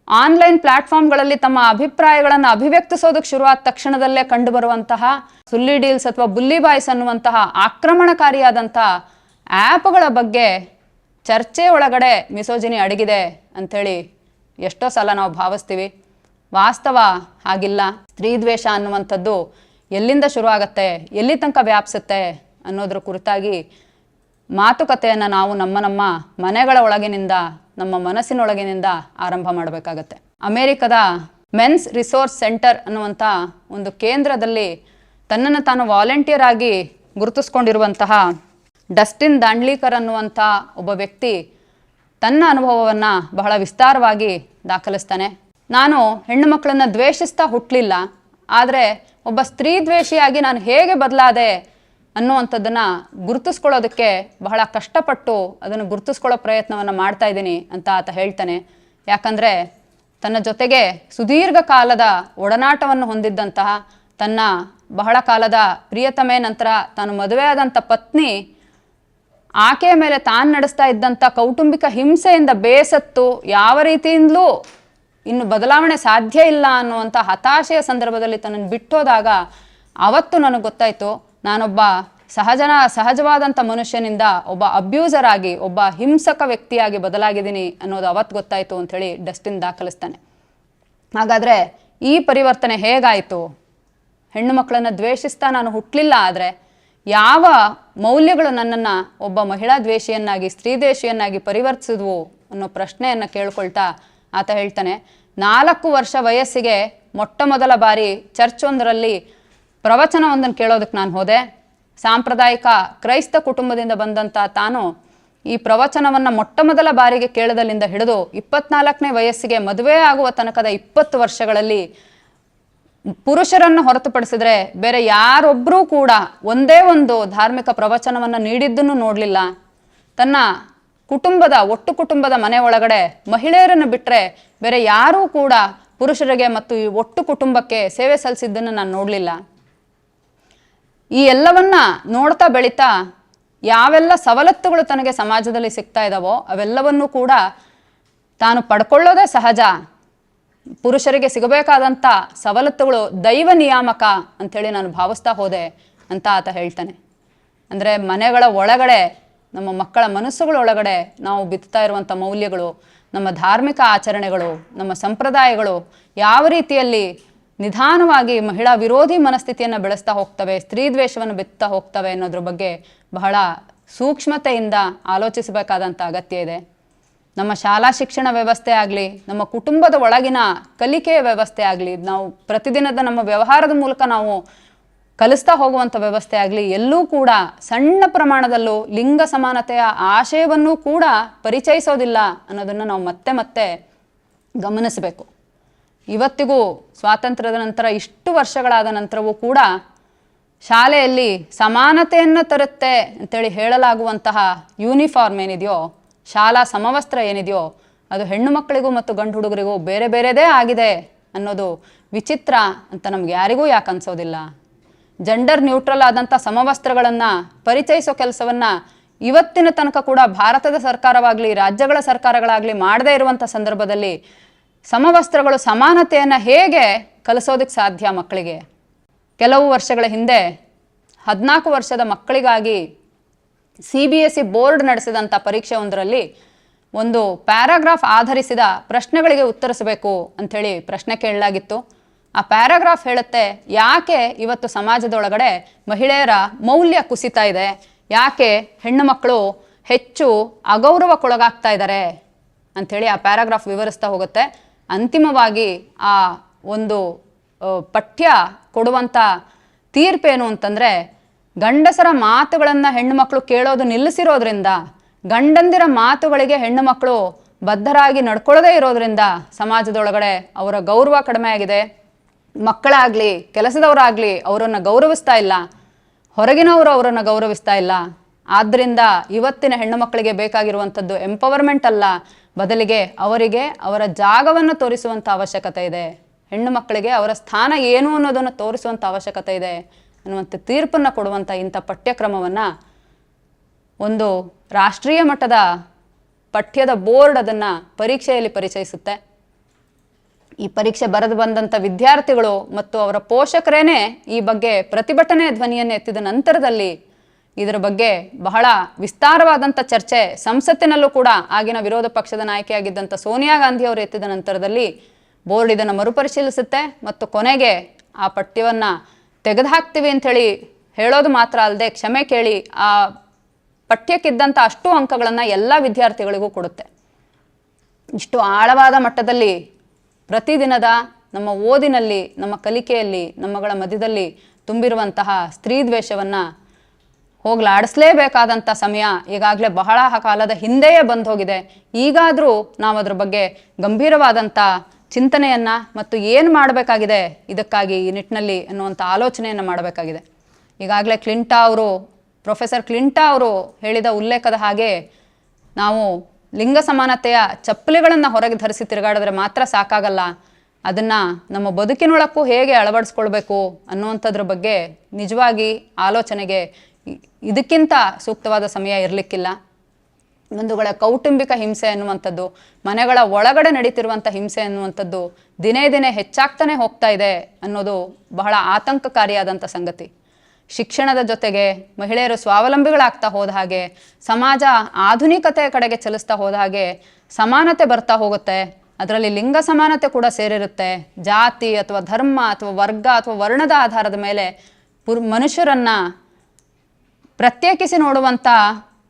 ಆನ್ಲೈನ್ ಪ್ಲಾಟ್ಫಾರ್ಮ್ಗಳಲ್ಲಿ ತಮ್ಮ ಅಭಿಪ್ರಾಯಗಳನ್ನು ಅಭಿವ್ಯಕ್ತಿಸೋದಕ್ಕೆ ಶುರುವಾದ ತಕ್ಷಣದಲ್ಲೇ ಕಂಡುಬರುವಂತಹ ಸುಲ್ಲಿ ಡೀಲ್ಸ್ ಅಥವಾ ಬುಲ್ಲಿ ಬಾಯ್ಸ್ ಅನ್ನುವಂತಹ ಆಕ್ರಮಣಕಾರಿಯಾದಂಥ ಆ್ಯಪ್ಗಳ ಬಗ್ಗೆ ಚರ್ಚೆ ಒಳಗಡೆ ಮಿಸೋಜಿನಿ ಅಡಗಿದೆ ಅಂಥೇಳಿ ಎಷ್ಟೋ ಸಲ ನಾವು ಭಾವಿಸ್ತೀವಿ. ವಾಸ್ತವ ಹಾಗಿಲ್ಲ. ಸ್ತ್ರೀ ದ್ವೇಷ ಅನ್ನುವಂಥದ್ದು ಎಲ್ಲಿಂದ ಶುರು ಆಗತ್ತೆ, ಎಲ್ಲಿ ತನಕ ವ್ಯಾಪಿಸುತ್ತೆ ಅನ್ನೋದ್ರ ಕುರಿತಾಗಿ ಮಾತುಕತೆಯನ್ನು ನಾವು ನಮ್ಮ ಮನೆಗಳ ಒಳಗಿನಿಂದ, ನಮ್ಮ ಮನಸ್ಸಿನೊಳಗಿನಿಂದ ಆರಂಭ ಮಾಡಬೇಕಾಗತ್ತೆ. ಅಮೇರಿಕದ ಮೆನ್ಸ್ ರಿಸೋರ್ಸ್ ಸೆಂಟರ್ ಅನ್ನುವಂಥ ಒಂದು ಕೇಂದ್ರದಲ್ಲಿ ತನ್ನನ್ನು ತಾನು ವಾಲಂಟಿಯರ್ ಆಗಿ ಗುರುತಿಸ್ಕೊಂಡಿರುವಂತಹ ಡಸ್ಟಿನ್ ದಾಂಡ್ಲೀಕರ್ ಅನ್ನುವಂಥ ಒಬ್ಬ ವ್ಯಕ್ತಿ ತನ್ನ ಅನುಭವವನ್ನು ಬಹಳ ವಿಸ್ತಾರವಾಗಿ ದಾಖಲಿಸ್ತಾನೆ. ನಾನು ಹೆಣ್ಣು ಮಕ್ಕಳನ್ನು ದ್ವೇಷಿಸ್ತಾ ಹುಟ್ಟಲಿಲ್ಲ, ಆದರೆ ಒಬ್ಬ ಸ್ತ್ರೀ ದ್ವೇಷಿಯಾಗಿ ನಾನು ಹೇಗೆ ಬದಲಾದೆ ಅನ್ನುವಂಥದ್ದನ್ನು ಗುರುತಿಸ್ಕೊಳ್ಳೋದಕ್ಕೆ ಬಹಳ ಕಷ್ಟಪಟ್ಟು ಅದನ್ನು ಗುರುತಿಸ್ಕೊಳ್ಳೋ ಪ್ರಯತ್ನವನ್ನು ಮಾಡ್ತಾ ಇದ್ದೀನಿ ಅಂತ ಆತ ಹೇಳ್ತಾನೆ. ಯಾಕಂದರೆ ತನ್ನ ಜೊತೆಗೆ ಸುದೀರ್ಘ ಕಾಲದ ಒಡನಾಟವನ್ನು ಹೊಂದಿದ್ದಂತಹ ತನ್ನ ಬಹಳ ಕಾಲದ ಪ್ರಿಯತಮೆ ನಂತರ ತಾನು ಮದುವೆಯಾದಂಥ ಪತ್ನಿ ಆಕೆಯ ಮೇಲೆ ತಾನು ನಡೆಸ್ತಾ ಇದ್ದಂಥ ಕೌಟುಂಬಿಕ ಹಿಂಸೆಯಿಂದ ಬೇಸತ್ತು ಯಾವ ರೀತಿಯಿಂದಲೂ ಇನ್ನು ಬದಲಾವಣೆ ಸಾಧ್ಯ ಇಲ್ಲ ಅನ್ನುವಂಥ ಹತಾಶೆಯ ಸಂದರ್ಭದಲ್ಲಿ ತನ್ನನ್ನು ಬಿಟ್ಟೋದಾಗ ಅವತ್ತು ನನಗೆ ಗೊತ್ತಾಯಿತು, ನಾನೊಬ್ಬ ಸಹಜವಾದಂಥ ಮನುಷ್ಯನಿಂದ ಒಬ್ಬ ಅಬ್ಯೂಸರ್ ಆಗಿ, ಒಬ್ಬ ಹಿಂಸಕ ವ್ಯಕ್ತಿಯಾಗಿ ಬದಲಾಗಿದ್ದೀನಿ ಅನ್ನೋದು ಅವತ್ತು ಗೊತ್ತಾಯಿತು ಅಂಥೇಳಿ ಡಸ್ಟಿನ್ ದಾಖಲಿಸ್ತಾನೆ. ಹಾಗಾದರೆ ಈ ಪರಿವರ್ತನೆ ಹೇಗಾಯಿತು? ಹೆಣ್ಣು ಮಕ್ಕಳನ್ನು ದ್ವೇಷಿಸ್ತಾ ನಾನು ಹುಟ್ಟಲಿಲ್ಲ, ಆದರೆ ಯಾವ ಮೌಲ್ಯಗಳು ನನ್ನನ್ನು ಒಬ್ಬ ಮಹಿಳಾ ದ್ವೇಷಿಯನ್ನಾಗಿ, ಸ್ತ್ರೀ ದ್ವೇಷಿಯನ್ನಾಗಿ ಪರಿವರ್ತಿಸಿದ್ವು ಅನ್ನೋ ಪ್ರಶ್ನೆಯನ್ನು ಕೇಳ್ಕೊಳ್ತಾ ಆತ ಹೇಳ್ತಾನೆ, 4 ವರ್ಷ ವಯಸ್ಸಿಗೆ ಮೊಟ್ಟ ಮೊದಲ ಬಾರಿ ಚರ್ಚೊಂದರಲ್ಲಿ ಪ್ರವಚನವೊಂದನ್ನು ಕೇಳೋದಕ್ಕೆ ನಾನು ಹೋದೆ. ಸಾಂಪ್ರದಾಯಿಕ ಕ್ರೈಸ್ತ ಕುಟುಂಬದಿಂದ ಬಂದಂಥ ತಾನು ಈ ಪ್ರವಚನವನ್ನು ಮೊಟ್ಟ ಮೊದಲ ಬಾರಿಗೆ ಕೇಳದಲ್ಲಿಂದ ಹಿಡಿದು 24ನೇ ವಯಸ್ಸಿಗೆ ಮದುವೆ ಆಗುವ ತನಕದ 20 ವರ್ಷಗಳಲ್ಲಿ ಪುರುಷರನ್ನು ಹೊರತುಪಡಿಸಿದ್ರೆ ಬೇರೆ ಯಾರೊಬ್ಬರೂ ಕೂಡ ಒಂದೇ ಒಂದು ಧಾರ್ಮಿಕ ಪ್ರವಚನವನ್ನು ನೀಡಿದ್ದನ್ನು ನೋಡಲಿಲ್ಲ. ತನ್ನ ಒಟ್ಟು ಕುಟುಂಬದ ಮನೆ ಒಳಗಡೆ ಮಹಿಳೆಯರನ್ನು ಬಿಟ್ಟರೆ ಬೇರೆ ಯಾರೂ ಕೂಡ ಪುರುಷರಿಗೆ ಮತ್ತು ಈ ಒಟ್ಟು ಕುಟುಂಬಕ್ಕೆ ಸೇವೆ ಸಲ್ಲಿಸಿದ್ದನ್ನು ನಾನು ನೋಡಲಿಲ್ಲ. ಈ ಎಲ್ಲವನ್ನ ನೋಡ್ತಾ ಬೆಳೀತಾ ಯಾವೆಲ್ಲ ಸವಲತ್ತುಗಳು ತನಗೆ ಸಮಾಜದಲ್ಲಿ ಸಿಗ್ತಾ ಇದ್ದಾವೋ ಅವೆಲ್ಲವನ್ನೂ ಕೂಡ ತಾನು ಪಡ್ಕೊಳ್ಳೋದೇ ಸಹಜ. ಪುರುಷರಿಗೆ ಸಿಗಬೇಕಾದಂಥ ಸವಲತ್ತುಗಳು ದೈವ ನಿಯಾಮಕ ಅಂಥೇಳಿ ನಾನು ಭಾವಿಸ್ತಾ ಹೋದೆ ಅಂತ ಆತ ಹೇಳ್ತಾನೆ. ಅಂದರೆ ಮನೆಗಳ ಒಳಗಡೆ, ನಮ್ಮ ಮಕ್ಕಳ ಮನಸ್ಸುಗಳ ಒಳಗಡೆ ನಾವು ಬಿತ್ತಾ ಇರುವಂಥ ಮೌಲ್ಯಗಳು, ನಮ್ಮ ಧಾರ್ಮಿಕ ಆಚರಣೆಗಳು, ನಮ್ಮ ಸಂಪ್ರದಾಯಗಳು ಯಾವ ರೀತಿಯಲ್ಲಿ ನಿಧಾನವಾಗಿ ಮಹಿಳಾ ವಿರೋಧಿ ಮನಸ್ಥಿತಿಯನ್ನು ಬೆಳೆಸ್ತಾ ಹೋಗ್ತವೆ, ಸ್ತ್ರೀ ದ್ವೇಷವನ್ನು ಬಿತ್ತಾ ಹೋಗ್ತವೆ ಅನ್ನೋದ್ರ ಬಗ್ಗೆ ಬಹಳ ಸೂಕ್ಷ್ಮತೆಯಿಂದ ಆಲೋಚಿಸಬೇಕಾದಂಥ ಅಗತ್ಯ ಇದೆ. ನಮ್ಮ ಶಾಲಾ ಶಿಕ್ಷಣ ವ್ಯವಸ್ಥೆ ಆಗಲಿ, ನಮ್ಮ ಕುಟುಂಬದ ಒಳಗಿನ ಕಲಿಕೆಯ ವ್ಯವಸ್ಥೆ ಆಗಲಿ, ನಾವು ಪ್ರತಿದಿನದ ನಮ್ಮ ವ್ಯವಹಾರದ ಮೂಲಕ ನಾವು ಕಲಿಸ್ತಾ ಹೋಗುವಂಥ ವ್ಯವಸ್ಥೆ ಆಗಲಿ, ಎಲ್ಲೂ ಕೂಡ ಸಣ್ಣ ಪ್ರಮಾಣದಲ್ಲೂ ಲಿಂಗ ಸಮಾನತೆಯ ಆಶಯವನ್ನೂ ಕೂಡ ಪರಿಚಯಿಸೋದಿಲ್ಲ ಅನ್ನೋದನ್ನು ನಾವು ಮತ್ತೆ ಮತ್ತೆ ಗಮನಿಸಬೇಕು. ಇವತ್ತಿಗೂ ಸ್ವಾತಂತ್ರ್ಯದ ನಂತರ ಇಷ್ಟು ವರ್ಷಗಳಾದ ನಂತರವೂ ಕೂಡ ಶಾಲೆಯಲ್ಲಿ ಸಮಾನತೆಯನ್ನು ತರುತ್ತೆ ಅಂತೇಳಿ ಹೇಳಲಾಗುವಂತಹ ಯೂನಿಫಾರ್ಮ್ ಏನಿದೆಯೋ, ಶಾಲಾ ಸಮವಸ್ತ್ರ ಏನಿದೆಯೋ, ಅದು ಹೆಣ್ಣು ಮಕ್ಕಳಿಗೂ ಮತ್ತು ಗಂಡು ಹುಡುಗರಿಗೂ ಬೇರೆ ಬೇರೆದೇ ಆಗಿದೆ ಅನ್ನೋದು ವಿಚಿತ್ರ ಅಂತ ನಮ್ಗೆ ಯಾರಿಗೂ ಯಾಕೆ ಅನ್ಸೋದಿಲ್ಲ. ಜೆಂಡರ್ ನ್ಯೂಟ್ರಲ್ ಆದಂಥ ಸಮವಸ್ತ್ರಗಳನ್ನು ಪರಿಚಯಿಸೋ ಕೆಲಸವನ್ನು ಇವತ್ತಿನ ತನಕ ಕೂಡ ಭಾರತದ ಸರ್ಕಾರವಾಗಲಿ ರಾಜ್ಯಗಳ ಸರ್ಕಾರಗಳಾಗಲಿ ಮಾಡದೇ ಇರುವಂಥ ಸಂದರ್ಭದಲ್ಲಿ ಸಮವಸ್ತ್ರಗಳು ಸಮಾನತೆಯನ್ನು ಹೇಗೆ ಕಲಿಸೋದಕ್ಕೆ ಸಾಧ್ಯ ಮಕ್ಕಳಿಗೆ? ಕೆಲವು ವರ್ಷಗಳ ಹಿಂದೆ 14 ವರ್ಷದ ಮಕ್ಕಳಿಗಾಗಿ CBSE ಬೋರ್ಡ್ ನಡೆಸಿದಂಥ ಪರೀಕ್ಷೆ ಒಂದರಲ್ಲಿ ಒಂದು ಪ್ಯಾರಾಗ್ರಾಫ್ ಆಧರಿಸಿದ ಪ್ರಶ್ನೆಗಳಿಗೆ ಉತ್ತರಿಸಬೇಕು ಅಂಥೇಳಿ ಪ್ರಶ್ನೆ ಕೇಳಲಾಗಿತ್ತು. ಆ ಪ್ಯಾರಾಗ್ರಾಫ್ ಹೇಳುತ್ತೆ, ಯಾಕೆ ಇವತ್ತು ಸಮಾಜದೊಳಗಡೆ ಮಹಿಳೆಯರ ಮೌಲ್ಯ ಕುಸಿತಾ ಇದೆ, ಯಾಕೆ ಹೆಣ್ಣು ಮಕ್ಕಳು ಹೆಚ್ಚು ಅಗೌರವಕ್ಕೊಳಗಾಗ್ತಾ ಇದ್ದಾರೆ ಅಂಥೇಳಿ ಆ ಪ್ಯಾರಾಗ್ರಾಫ್ ವಿವರಿಸ್ತಾ ಹೋಗುತ್ತೆ. ಅಂತಿಮವಾಗಿ ಆ ಒಂದು ಪಠ್ಯ ಕೊಡುವಂಥ ತೀರ್ಪೇನು ಅಂತಂದರೆ, ಗಂಡಸರ ಮಾತುಗಳನ್ನು ಹೆಣ್ಣು ಮಕ್ಕಳು ಕೇಳೋದು ನಿಲ್ಲಿಸಿರೋದ್ರಿಂದ, ಗಂಡಂದಿರ ಮಾತುಗಳಿಗೆ ಹೆಣ್ಣು ಮಕ್ಕಳು ಬದ್ಧರಾಗಿ ನಡ್ಕೊಳ್ಳೋದೇ ಇರೋದ್ರಿಂದ ಸಮಾಜದೊಳಗಡೆ ಅವರ ಗೌರವ ಕಡಿಮೆ ಆಗಿದೆ. ಮಕ್ಕಳಾಗಲಿ ಕೆಲಸದವರಾಗಲಿ ಅವರನ್ನು ಗೌರವಿಸ್ತಾ ಇಲ್ಲ, ಹೊರಗಿನವರು ಅವರನ್ನು ಗೌರವಿಸ್ತಾ ಇಲ್ಲ. ಆದ್ದರಿಂದ ಇವತ್ತಿನ ಹೆಣ್ಣು ಮಕ್ಕಳಿಗೆ ಬೇಕಾಗಿರುವಂಥದ್ದು ಎಂಪವರ್ಮೆಂಟ್ ಅಲ್ಲ, ಬದಲಿಗೆ ಅವರಿಗೆ ಅವರ ಜಾಗವನ್ನು ತೋರಿಸುವಂಥ ಅವಶ್ಯಕತೆ ಇದೆ. ಹೆಣ್ಣು ಮಕ್ಕಳಿಗೆ ಅವರ ಸ್ಥಾನ ಏನು ಅನ್ನೋದನ್ನು ತೋರಿಸುವಂಥ ಅವಶ್ಯಕತೆ ಇದೆ ಅನ್ನುವಂಥ ತೀರ್ಪನ್ನು ಕೊಡುವಂಥ ಇಂಥ ಪಠ್ಯಕ್ರಮವನ್ನು ಒಂದು ರಾಷ್ಟ್ರೀಯ ಮಟ್ಟದ ಪಠ್ಯದ ಬೋರ್ಡ್ ಅದನ್ನು ಪರೀಕ್ಷೆಯಲ್ಲಿ ಪರಿಚಯಿಸುತ್ತೆ. ಈ ಪರೀಕ್ಷೆ ಬರೆದು ಬಂದಂಥ ವಿದ್ಯಾರ್ಥಿಗಳು ಮತ್ತು ಅವರ ಪೋಷಕರೇನೆ ಈ ಬಗ್ಗೆ ಪ್ರತಿಭಟನೆ ಧ್ವನಿಯನ್ನು ಎತ್ತಿದ ನಂತರದಲ್ಲಿ ಇದರ ಬಗ್ಗೆ ಬಹಳ ವಿಸ್ತಾರವಾದಂಥ ಚರ್ಚೆ ಸಂಸತ್ತಿನಲ್ಲೂ ಕೂಡ ಆಗಿನ ವಿರೋಧ ಪಕ್ಷದ ನಾಯಕಿಯಾಗಿದ್ದಂಥ ಸೋನಿಯಾ ಗಾಂಧಿ ಅವರು ಎತ್ತಿದ ನಂತರದಲ್ಲಿ ಬೋರ್ಡ್ ಇದನ್ನು ಮರುಪರಿಶೀಲಿಸುತ್ತೆ ಮತ್ತು ಕೊನೆಗೆ ಆ ಪಠ್ಯವನ್ನು ತೆಗೆದುಹಾಕ್ತೀವಿ ಅಂಥೇಳಿ ಹೇಳೋದು ಮಾತ್ರ ಅಲ್ಲದೆ ಕ್ಷಮೆ ಕೇಳಿ ಆ ಪಠ್ಯಕ್ಕಿದ್ದಂಥ ಅಷ್ಟು ಅಂಕಗಳನ್ನು ಎಲ್ಲ ವಿದ್ಯಾರ್ಥಿಗಳಿಗೂ ಕೊಡುತ್ತೆ. ಇಷ್ಟು ಆಳವಾದ ಮಟ್ಟದಲ್ಲಿ ಪ್ರತಿದಿನದ ನಮ್ಮ ಓದಿನಲ್ಲಿ, ನಮ್ಮ ಕಲಿಕೆಯಲ್ಲಿ, ನಮ್ಮಗಳ ಮಧ್ಯದಲ್ಲಿ ತುಂಬಿರುವಂತಹ ಸ್ತ್ರೀ ದ್ವೇಷವನ್ನು ಹೋಗ್ಲಾಡಿಸ್ಲೇಬೇಕಾದಂಥ ಸಮಯ ಈಗಾಗಲೇ ಬಹಳ ಕಾಲದ ಹಿಂದೆಯೇ ಬಂದು ಹೋಗಿದೆ. ಈಗಾದರೂ ನಾವು ಅದರ ಬಗ್ಗೆ ಗಂಭೀರವಾದಂಥ ಚಿಂತನೆಯನ್ನು ಮತ್ತು ಏನು ಮಾಡಬೇಕಾಗಿದೆ ಇದಕ್ಕಾಗಿ ಈ ನಿಟ್ಟಿನಲ್ಲಿ ಅನ್ನುವಂಥ ಆಲೋಚನೆಯನ್ನು ಮಾಡಬೇಕಾಗಿದೆ. ಈಗಾಗಲೇ ಪ್ರೊಫೆಸರ್ ಕ್ಲಿಂಟಾ ಅವರು ಹೇಳಿದ ಉಲ್ಲೇಖದ ಹಾಗೆ ನಾವು ಲಿಂಗ ಸಮಾನತೆಯ ಚಪ್ಪಲಿಗಳನ್ನು ಹೊರಗೆ ಧರಿಸಿ ತಿರುಗಾಡಿದ್ರೆ ಮಾತ್ರ ಸಾಕಾಗಲ್ಲ, ಅದನ್ನು ನಮ್ಮ ಬದುಕಿನೊಳಕ್ಕೂ ಹೇಗೆ ಅಳವಡಿಸ್ಕೊಳ್ಬೇಕು ಅನ್ನುವಂಥದ್ರ ಬಗ್ಗೆ ನಿಜವಾಗಿ ಆಲೋಚನೆಗೆ ಇದಕ್ಕಿಂತ ಸೂಕ್ತವಾದ ಸಮಯ ಇರಲಿಕ್ಕಿಲ್ಲ. ಬಂಧುಗಳ ಕೌಟುಂಬಿಕ ಹಿಂಸೆ ಅನ್ನುವಂಥದ್ದು, ಮನೆಗಳ ಒಳಗಡೆ ನಡೀತಿರುವಂಥ ಹಿಂಸೆ ಅನ್ನುವಂಥದ್ದು ದಿನೇ ದಿನೇ ಹೆಚ್ಚಾಗ್ತಾನೆ ಹೋಗ್ತಾ ಇದೆ ಅನ್ನೋದು ಬಹಳ ಆತಂಕಕಾರಿಯಾದಂಥ ಸಂಗತಿ. ಶಿಕ್ಷಣದ ಜೊತೆಗೆ ಮಹಿಳೆಯರು ಸ್ವಾವಲಂಬಿಗಳಾಗ್ತಾ ಹೋದ ಹಾಗೆ, ಸಮಾಜ ಆಧುನಿಕತೆಯ ಕಡೆಗೆ ಚಲಿಸ್ತಾ ಹೋದ ಹಾಗೆ ಸಮಾನತೆ ಬರ್ತಾ ಹೋಗುತ್ತೆ. ಅದರಲ್ಲಿ ಲಿಂಗ ಸಮಾನತೆ ಕೂಡ ಸೇರಿರುತ್ತೆ. ಜಾತಿ ಅಥವಾ ಧರ್ಮ ಅಥವಾ ವರ್ಗ ಅಥವಾ ವರ್ಣದ ಆಧಾರದ ಮೇಲೆ ಮನುಷ್ಯರನ್ನು ಪ್ರತ್ಯೇಕಿಸಿ ನೋಡುವಂಥ